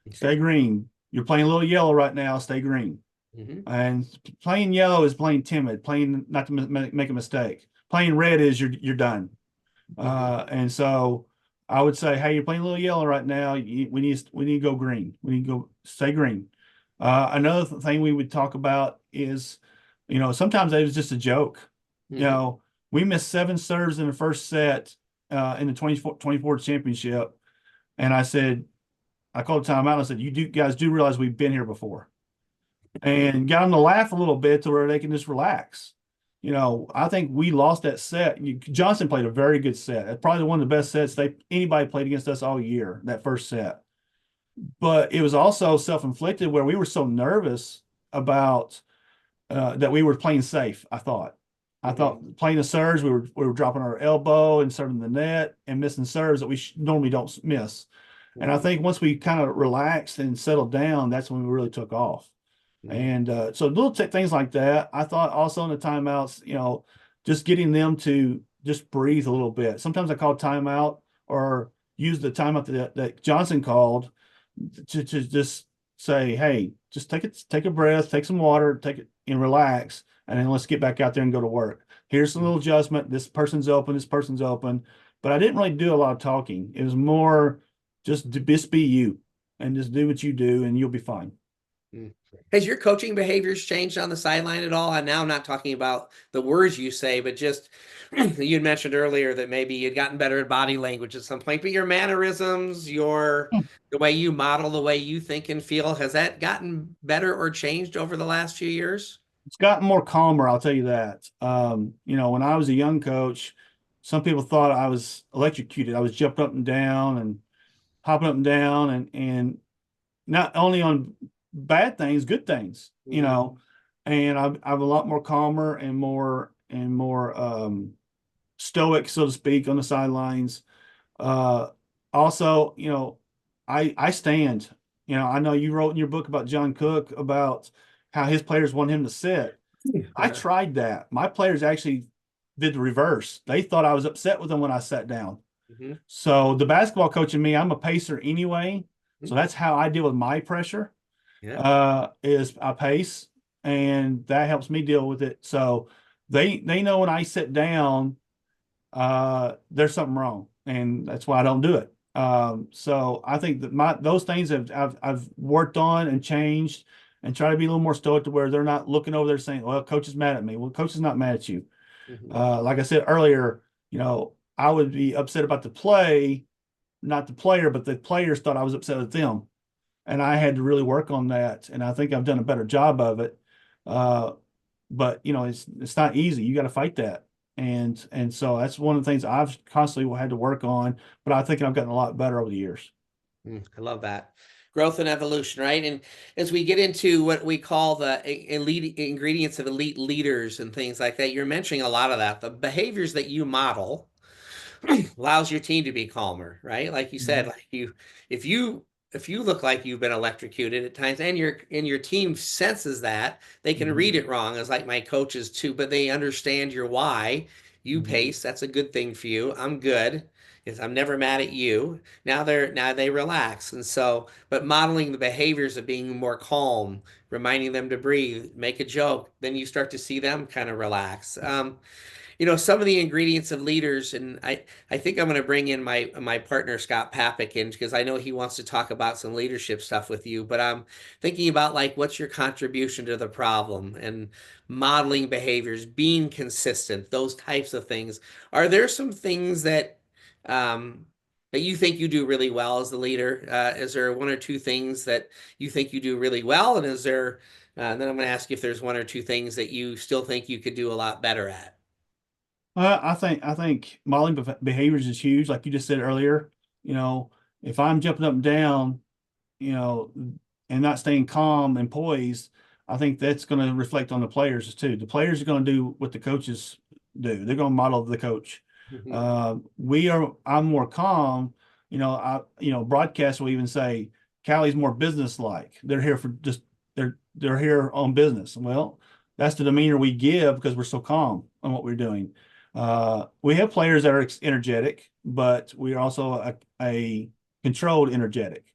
Okay. Stay green. You're playing a little yellow right now. Stay green. Mm-hmm. And playing yellow is playing timid, playing not to make a mistake. Playing red is you're done. Mm-hmm. And so I would say, hey, you're playing a little yellow right now. We need to go green. We need to go stay green. Another thing we would talk about is, sometimes it was just a joke. Mm-hmm. We missed 7 serves in the first set in the 2024 championship. And I called a timeout and I said, you guys do realize we've been here before. And got them to laugh a little bit to where they can just relax. I think we lost that set. Johnson played a very good set. Probably one of the best sets anybody played against us all year, that first set. But it was also self-inflicted where we were so nervous about that we were playing safe, I thought. I thought playing the serves, we were dropping our elbow and serving the net and missing serves that we normally don't miss. And I think once we kind of relaxed and settled down, that's when we really took off. And so little things like that. I thought also in the timeouts, just getting them to just breathe a little bit. Sometimes I call timeout or use the timeout that Johnson called to just say, hey, just take a breath, take some water, take it and relax. And then let's get back out there and go to work. Here's some little adjustment. This person's open. But I didn't really do a lot of talking. It was more just be you and just do what you do and you'll be fine. Has your coaching behaviors changed on the sideline at all? And now I'm not talking about the words you say, but just you had mentioned earlier that maybe you'd gotten better at body language at some point, but your mannerisms, the way you model, the way you think and feel, has that gotten better or changed over the last few years? It's gotten more calmer, I'll tell you that. When I was a young coach, some people thought I was electrocuted. I was jumping up and down and hopping up and down and not only on bad things, good things, and I'm a lot more calmer and more stoic, so to speak, on the sidelines. Also, I stand. I know you wrote in your book about John Cook about how his players want him to sit. Yeah. I tried that. My players actually did the reverse. They thought I was upset with them when I sat down. Mm-hmm. So the basketball coach in me, I'm a pacer anyway. Mm-hmm. So that's how I deal with my pressure. Yeah. Is I pace, and that helps me deal with it. So they know when I sit down, there's something wrong, and that's why I don't do it. So I think that those things I've worked on and changed, and try to be a little more stoic to where they're not looking over there saying, "Well, coach is mad at me." Well, coach is not mad at you. Mm-hmm. Like I said earlier, I would be upset about the play, not the player, but the players thought I was upset with them. And I had to really work on that. And I think I've done a better job of it. But, it's not easy. You got to fight that. And so that's one of the things I've constantly had to work on, but I think I've gotten a lot better over the years. I love that. Growth and evolution, right? And as we get into what we call the elite ingredients of elite leaders and things like that, you're mentioning a lot of that. The behaviors that you model allows your team to be calmer, right? Like you said, like if you if you look like you've been electrocuted at times and your team senses that, they can read it wrong, as like my coaches too, but they understand your why. You pace, that's a good thing for you. I'm good. Is I'm never mad at you. Now they relax. And so, but modeling the behaviors of being more calm, reminding them to breathe, make a joke, then you start to see them kind of relax. Some of the ingredients of leaders, and I think I'm going to bring in my partner Scott Papik in because I know he wants to talk about some leadership stuff with you. But I'm thinking about like what's your contribution to the problem and modeling behaviors, being consistent, those types of things. Are there some things um, that you think you do really well as the leader? Is there one or two things that you think you do really well, and is there? And then I'm going to ask you if there's one or two things that you still think you could do a lot better at. I think modeling behaviors is huge. Like you just said earlier, if I'm jumping up and down, you know, and not staying calm and poised, I think that's going to reflect on the players too. The players are going to do what the coaches do. They're going to model the coach. I'm more calm. Broadcast will even say Cowley's more business-like. They're here for just they're here on business. Well, that's the demeanor we give because we're so calm on what we're doing. We have players that are energetic, but we are also a controlled energetic.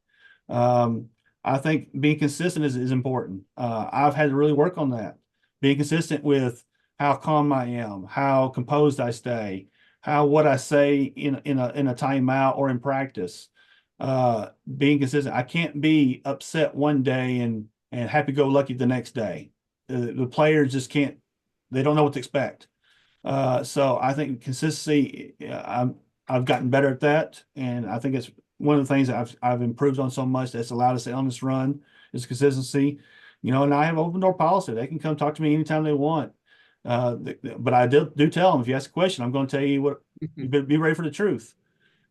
I think being consistent is important. I've had to really work on that. Being consistent with how calm I am, how composed I stay, what I say in a timeout or in practice. Being consistent. I can't be upset one day and happy-go-lucky the next day. The players just can't. They don't know what to expect. So I think consistency. I've gotten better at that, and I think it's one of the things that I've improved on so much that's allowed us to on this run is consistency. And I have open door policy. They can come talk to me anytime they want. But I do tell them, if you ask a question, I'm going to tell you what. You better be ready for the truth.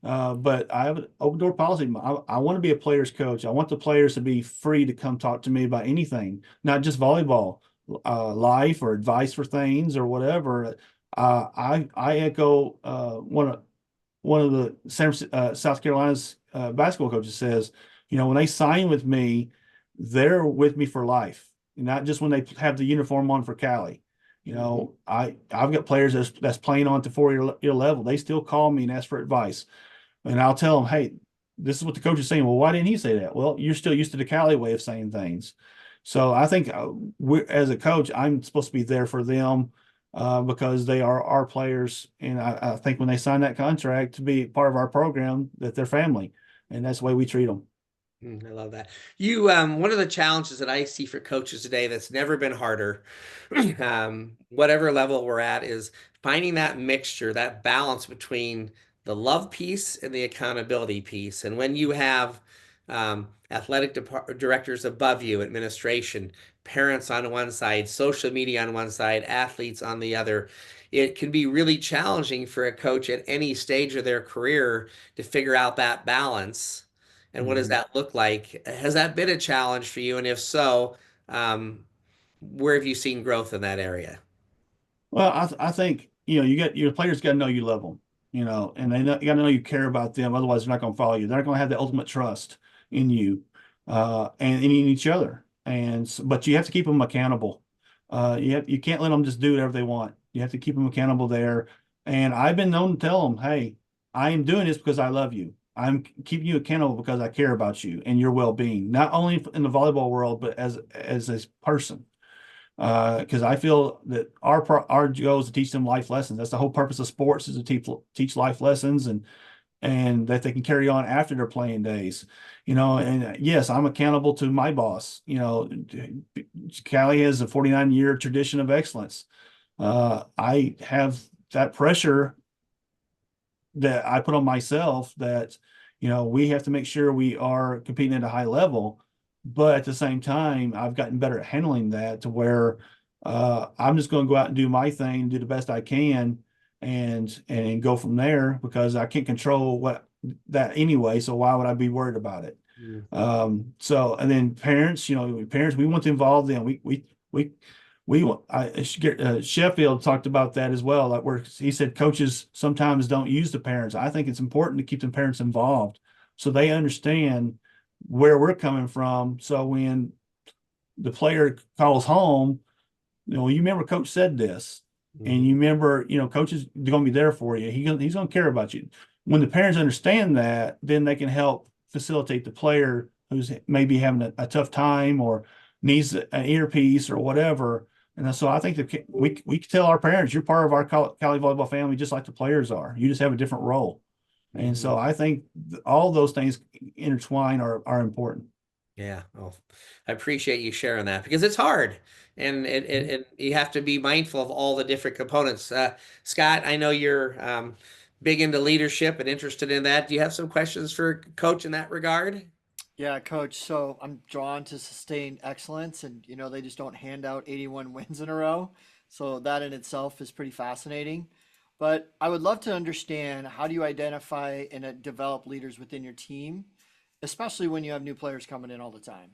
But I have an open door policy. I want to be a player's coach. I want the players to be free to come talk to me about anything, not just volleyball, life or advice for things or whatever. I echo one of the South Carolina's basketball coaches says, when they sign with me, they're with me for life, not just when they have the uniform on for Cowley. I've got players that's playing on to 4-year level. They still call me and ask for advice, and I'll tell them, hey, this is what the coach is saying. Well, why didn't he say that? Well, you're still used to the Cowley way of saying things. So I think as a coach, I'm supposed to be there for them because they are our players. And I think when they sign that contract to be part of our program, that they're family. And that's the way we treat them. I love that. You, one of the challenges that I see for coaches today that's never been harder, whatever level we're at, is finding that mixture, that balance between the love piece and the accountability piece. And when you have athletic directors above you, administration, parents on one side, social media on one side, athletes on the other, it can be really challenging for a coach at any stage of their career to figure out that balance. And what does that look like? Has that been a challenge for you? And if so, where have you seen growth in that area? Well, I think, you got your players got to know you love them, and you got to know you care about them. Otherwise, they're not going to follow you. They're not going to have the ultimate trust in you and in each other. But you have to keep them accountable. You can't let them just do whatever they want. You have to keep them accountable there. And I've been known to tell them, hey, I am doing this because I love you. I'm keeping you accountable because I care about you and your well-being, not only in the volleyball world, but as a person. Because I feel that our goal is to teach them life lessons. That's the whole purpose of sports, is to teach life lessons and that they can carry on after their playing days. And yes, I'm accountable to my boss. Cowley has a 49-year tradition of excellence. I have that pressure that I put on myself that, we have to make sure we are competing at a high level. But at the same time, I've gotten better at handling that to where I'm just going to go out and do my thing, do the best I can. and go from there, because I can't control that anyway. So why would I be worried about it? So, and then parents, we want to involve them. Sheffield talked about that as well. Like, where he said coaches sometimes don't use the parents. I think it's important to keep the parents involved so they understand where we're coming from. So when the player calls home, you remember coach said this, and you remember, coach is going to be there for you. He's going to care about you. When the parents understand that, then they can help facilitate the player who's maybe having a tough time or needs an earpiece or whatever. And so I think that we can tell our parents, you're part of our Cowley volleyball family, just like the players are. You just have a different role. And so I think all those things intertwine are important. Yeah. Oh, I appreciate you sharing that, because it's hard, and you have to be mindful of all the different components. Scott, I know you're big into leadership and interested in that. Do you have some questions for Coach in that regard? Yeah, Coach. So I'm drawn to sustained excellence, and they just don't hand out 81 wins in a row. So that in itself is pretty fascinating. But I would love to understand, how do you identify and develop leaders within your team, especially when you have new players coming in all the time?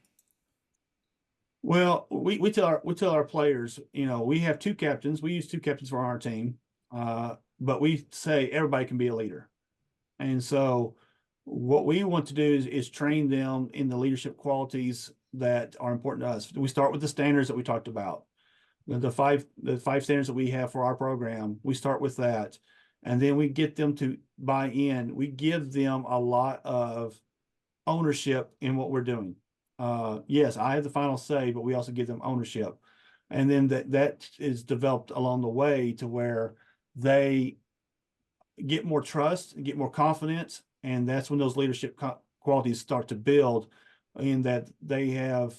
Well, we tell our players, we have two captains. We use two captains for our team, but we say everybody can be a leader. And so what we want to do is train them in the leadership qualities that are important to us. We start with the standards that we talked about, the five standards that we have for our program. We start with that, and then we get them to buy in. We give them a lot of ownership in what we're doing. Yes, I have the final say, but we also give them ownership, and then that is developed along the way to where they get more trust and get more confidence, and that's when those leadership qualities start to build, in that they have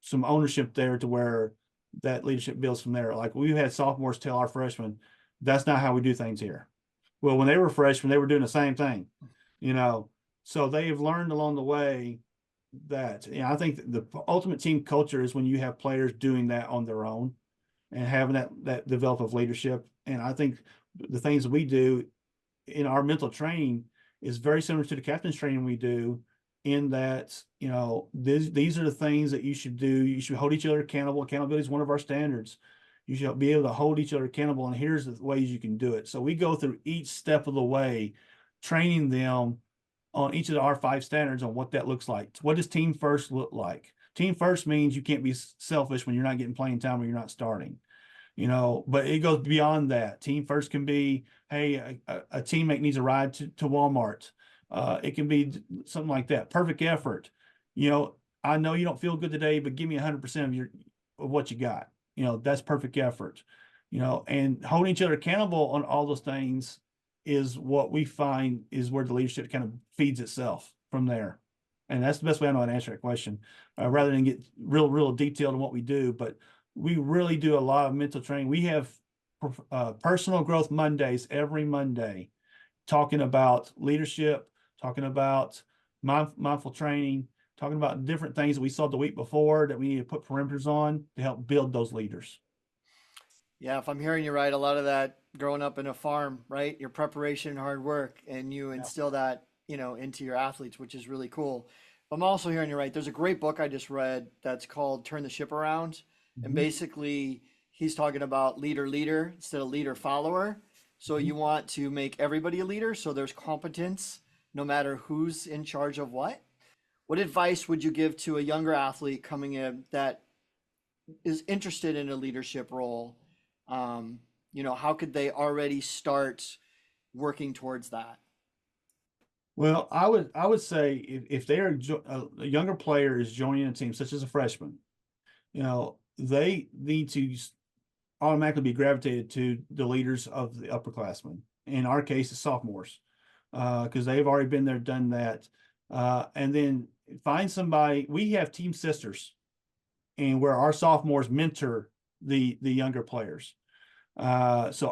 some ownership there, to where that leadership builds from there. Like, we've had sophomores tell our freshmen, that's not how we do things here. Well, when they were freshmen, they were doing the same thing, so they've learned along the way that, I think the ultimate team culture is when you have players doing that on their own and having that develop of leadership. And I think the things that we do in our mental training is very similar to the captain's training we do, in that, these are the things that you should do. You should hold each other accountable. Accountability is one of our standards. You should be able to hold each other accountable, and here's the ways you can do it. So we go through each step of the way, training them on each of our 5 standards on what that looks like. What does team first look like? Team first means you can't be selfish when you're not getting playing time or you're not starting. But it goes beyond that. Team first can be, hey, a teammate needs a ride to Walmart. It can be something like that. Perfect effort. I know you don't feel good today, but give me 100% of what you got. That's perfect effort. And holding each other accountable on all those things is what we find is where the leadership kind of feeds itself from there. And that's the best way I know how to answer that question, rather than get real detailed in what we do. But we really do a lot of mental training. We have personal growth Mondays every Monday, talking about leadership, talking about mindful training, talking about different things that we saw the week before that we need to put perimeters on to help build those leaders. Yeah, if I'm hearing you right, a lot of that growing up in a farm, right? Your preparation and hard work, and you instill that, into your athletes, which is really cool. I'm also hearing you right. There's a great book I just read that's called Turn the Ship Around. And basically he's talking about leader instead of leader follower. So you want to make everybody a leader, so there's competence no matter who's in charge of what. What advice would you give to a younger athlete coming in that is interested in a leadership role? How could they already start working towards that? Well, I would say if they're a younger player is joining a team, such as a freshman, they need to automatically be gravitated to the leaders of the upperclassmen. In our case, the sophomores, because they've already been there, done that. And then find somebody. We have team sisters, and where our sophomores mentor the younger players. So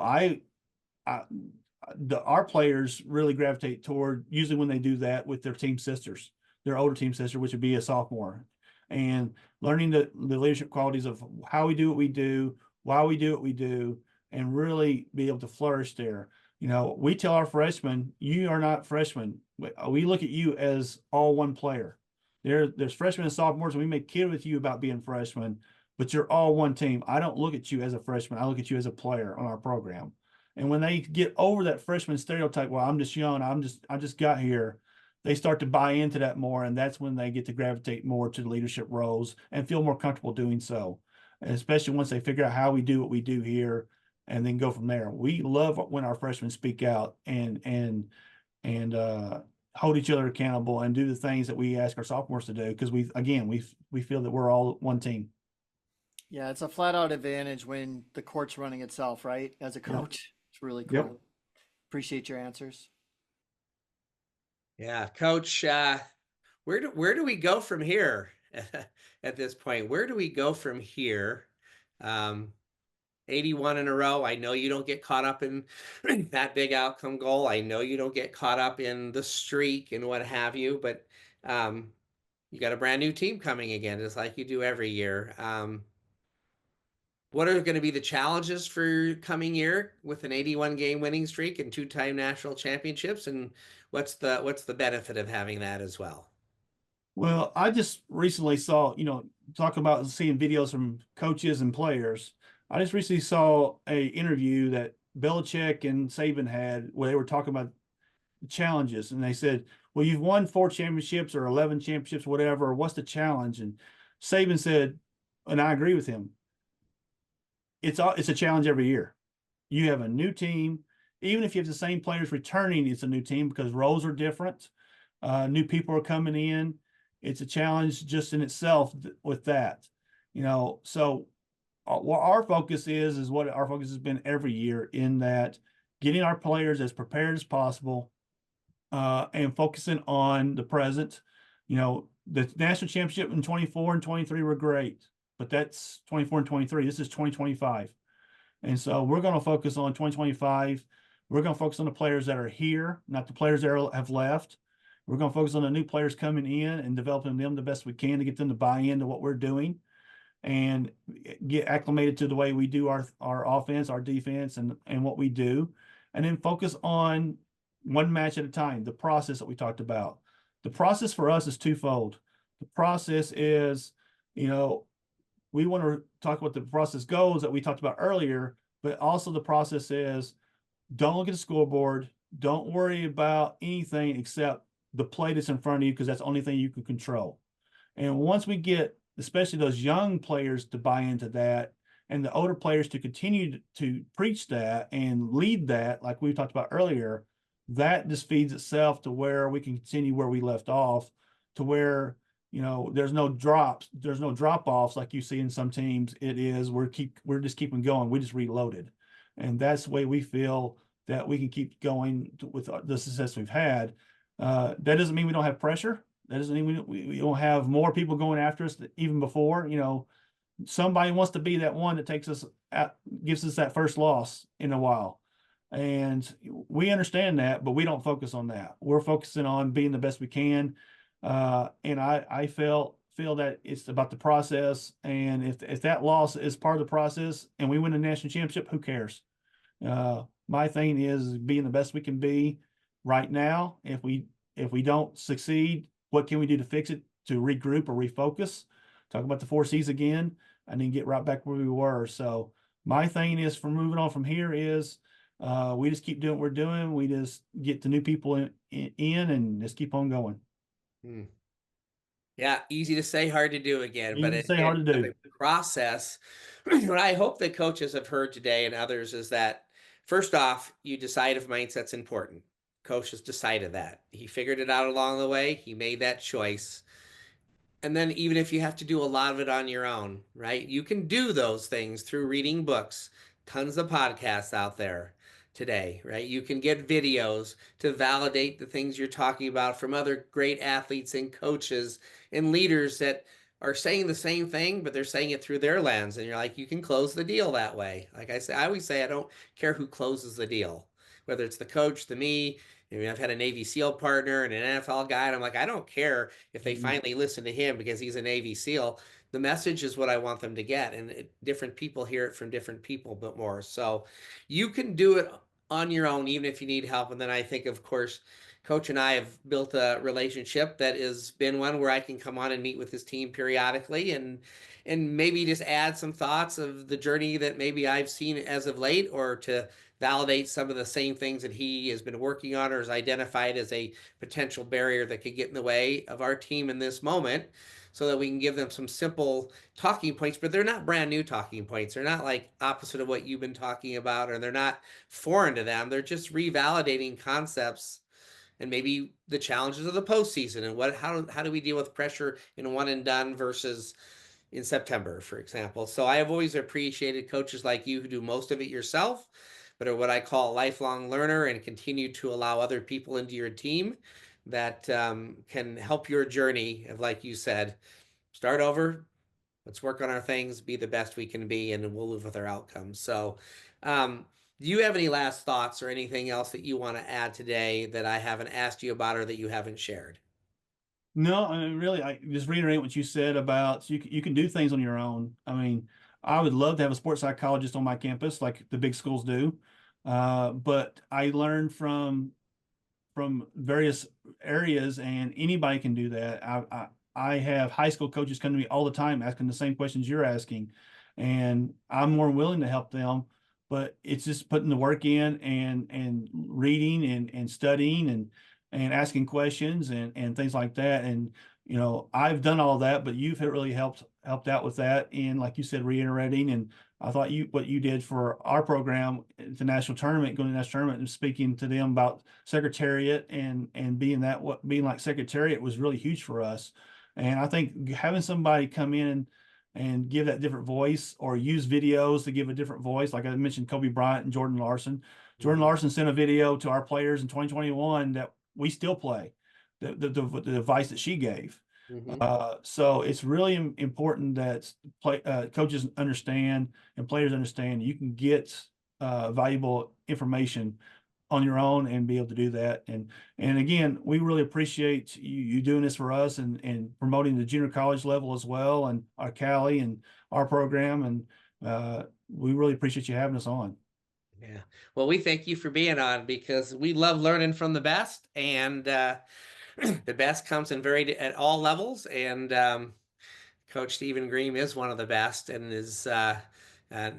our players really gravitate toward, usually when they do that, with their team sisters, their older team sister, which would be a sophomore, and learning the leadership qualities of how we do what we do, why we do what we do, and really be able to flourish there. You know, we tell our freshmen, you are not freshmen. We look at you as all one player. There's freshmen and sophomores, and we make kid with you about being freshmen, but you're all one team. I don't look at you as a freshman. I look at you as a player on our program. And when they get over that freshman stereotype, well, I'm just young, I just got here, they start to buy into that more, and that's when they get to gravitate more to the leadership roles and feel more comfortable doing so. And especially once they figure out how we do what we do here, and then go from there. We love when our freshmen speak out and hold each other accountable and do the things that we ask our sophomores to do, because we feel that we're all one team. Yeah, it's a flat out advantage when the court's running itself, right? As a coach, it's really cool. Yep. Appreciate your answers. Yeah, Coach, where do we go from here at this point? Where do we go from here? 81 in a row. I know you don't get caught up in that big outcome goal. I know you don't get caught up in the streak and what have you, but you got a brand new team coming again, just like you do every year. What are going to be the challenges for coming year with an 81 game winning streak and 2-time national championships? And what's the benefit of having that as well? Well, I just recently saw, talk about seeing videos from coaches and players. I just recently saw a interview that Belichick and Saban had where they were talking about the challenges, and they said, well, you've won 4 championships or 11 championships, whatever. What's the challenge? And Saban said, and I agree with him, it's a challenge every year. You have a new team. Even if you have the same players returning, it's a new team because roles are different. New people are coming in. It's a challenge just in itself with that, so what our focus is what our focus has been every year, in that getting our players as prepared as possible, and focusing on the present. The national championship in 24 and 23 were great, but that's 24 and 23. This is 2025. And so we're going to focus on 2025. We're going to focus on the players that are here, not the players that have left. We're going to focus on the new players coming in and developing them the best we can to get them to buy into what we're doing and get acclimated to the way we do our offense, our defense, and what we do. And then focus on one match at a time, the process that we talked about. The process for us is twofold. The process is, we want to talk about the process goals that we talked about earlier, but also the process is, don't look at the scoreboard. Don't worry about anything except the play that's in front of you, because that's the only thing you can control. And once we get, especially those young players, to buy into that, and the older players to continue to preach that and lead that, like we talked about earlier, that just feeds itself to where we can continue where we left off, to where, there's no drops, there's no drop-offs like you see in some teams. It is, we're just keeping going. We just reloaded. And that's the way we feel that we can keep going with the success we've had. That doesn't mean we don't have pressure. That doesn't mean we don't have more people going after us even before. Somebody wants to be that one that takes us out, gives us that first loss in a while. And we understand that, but we don't focus on that. We're focusing on being the best we can. And I feel that it's about the process. And if that loss is part of the process and we win a national championship, who cares? My thing is being the best we can be right now. If we don't succeed, what can we do to fix it, to regroup or refocus, talk about the 4 C's again, and then get right back where we were. So my thing is, for moving on from here is, we just keep doing what we're doing. We just get the new people in and just keep on going. Yeah, easy to say, hard to do again. Easy to say, hard to do. The process. What I hope that coaches have heard today and others is that, first off, you decide if mindset's important. Coach has decided that. He figured it out along the way. He made that choice. And then even if you have to do a lot of it on your own, right? You can do those things through reading books, tons of podcasts out there today, right? You can get videos to validate the things you're talking about from other great athletes and coaches and leaders that are saying the same thing, but they're saying it through their lens. And you're like, you can close the deal that way. Like I always say, I don't care who closes the deal, whether it's the coach, me. I've had a Navy SEAL partner and an NFL guy, and I'm like, I don't care if they finally listen to him because he's a Navy SEAL. the message is what I want them to get. And different people hear it from different people, but more. So you can do it on your own, even if you need help. And then I think, of course, Coach and I have built a relationship that has been one where I can come on and meet with his team periodically and maybe just add some thoughts of the journey that maybe I've seen as of late, or to validate some of the same things that he has been working on or has identified as a potential barrier that could get in the way of our team in this moment, so that we can give them some simple talking points. But they're not brand new talking points. They're not like opposite of what you've been talking about, or they're not foreign to them. They're just revalidating concepts and maybe the challenges of the postseason, and how do we deal with pressure in one and done versus in September, for example. So I have always appreciated coaches like you who do most of it yourself, but are what I call a lifelong learner, and continue to allow other people into your team that can help your journey of, like you said, start over, let's work on our things, be the best we can be, and we'll live with our outcomes. So do you have any last thoughts or anything else that you want to add today that I haven't asked you about or that you haven't shared? No, I mean, really, I just reiterate what you said about you can do things on your own. I mean, I would love to have a sports psychologist on my campus like the big schools do. But I learned from various areas, and anybody can do that. I have high school coaches come to me all the time asking the same questions you're asking, and I'm more willing to help them. But it's just putting the work in and reading and studying and asking questions and things like that. And I've done all that, but you've really helped out with that. And like you said, reiterating. And I thought what you did for our program at the national tournament, going to the national tournament and speaking to them about secretariat and being like secretariat was really huge for us. And I think having somebody come in and give that different voice, or use videos to give a different voice, like I mentioned, Kobe Bryant and Jordan Larson. Jordan Larson sent a video to our players in 2021 that we still play, the advice that she gave. So it's really important that coaches understand and players understand you can get valuable information on your own and be able to do that. And again, we really appreciate you doing this for us and promoting the junior college level as well, and our Cowley and our program. And we really appreciate you having us on. Yeah. Well, we thank you for being on, because we love learning from the best, and the best comes in at all levels. And Coach Steven Gream is one of the best, and is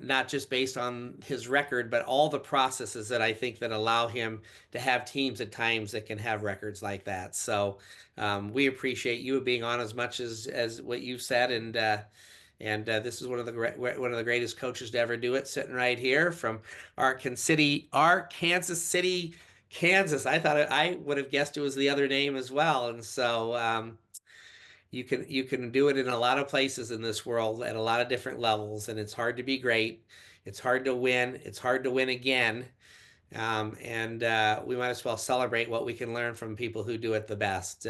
not just based on his record, but all the processes that I think that allow him to have teams at times that can have records like that. So we appreciate you being on as much as what you've said. And this is one of the greatest coaches to ever do it, sitting right here from Kansas City, Kansas. I would have guessed it was the other name as well. And so you can do it in a lot of places in this world at a lot of different levels, and it's hard to be great. It's hard to win. It's hard to win again. And we might as well celebrate what we can learn from people who do it the best.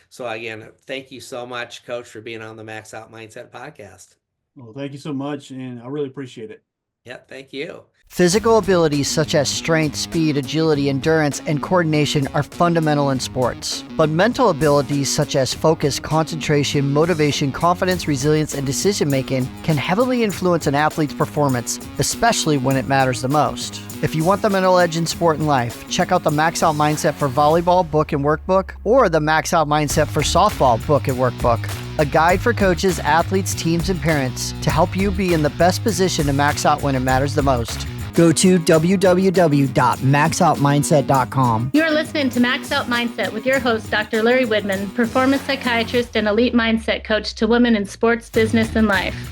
So again, thank you so much, Coach, for being on the Max Out Mindset podcast. Well, thank you so much, and I really appreciate it. Yep, thank you. Physical abilities such as strength, speed, agility, endurance, and coordination are fundamental in sports. But mental abilities such as focus, concentration, motivation, confidence, resilience, and decision-making can heavily influence an athlete's performance, especially when it matters the most. If you want the mental edge in sport and life, check out the Max Out Mindset for Volleyball book and workbook, or the Max Out Mindset for Softball book and workbook. A guide for coaches, athletes, teams, and parents to help you be in the best position to max out when it matters the most. Go to www.maxoutmindset.com. You're listening to Max Out Mindset with your host, Dr. Larry Widman, performance psychiatrist and elite mindset coach to women in sports, business, and life.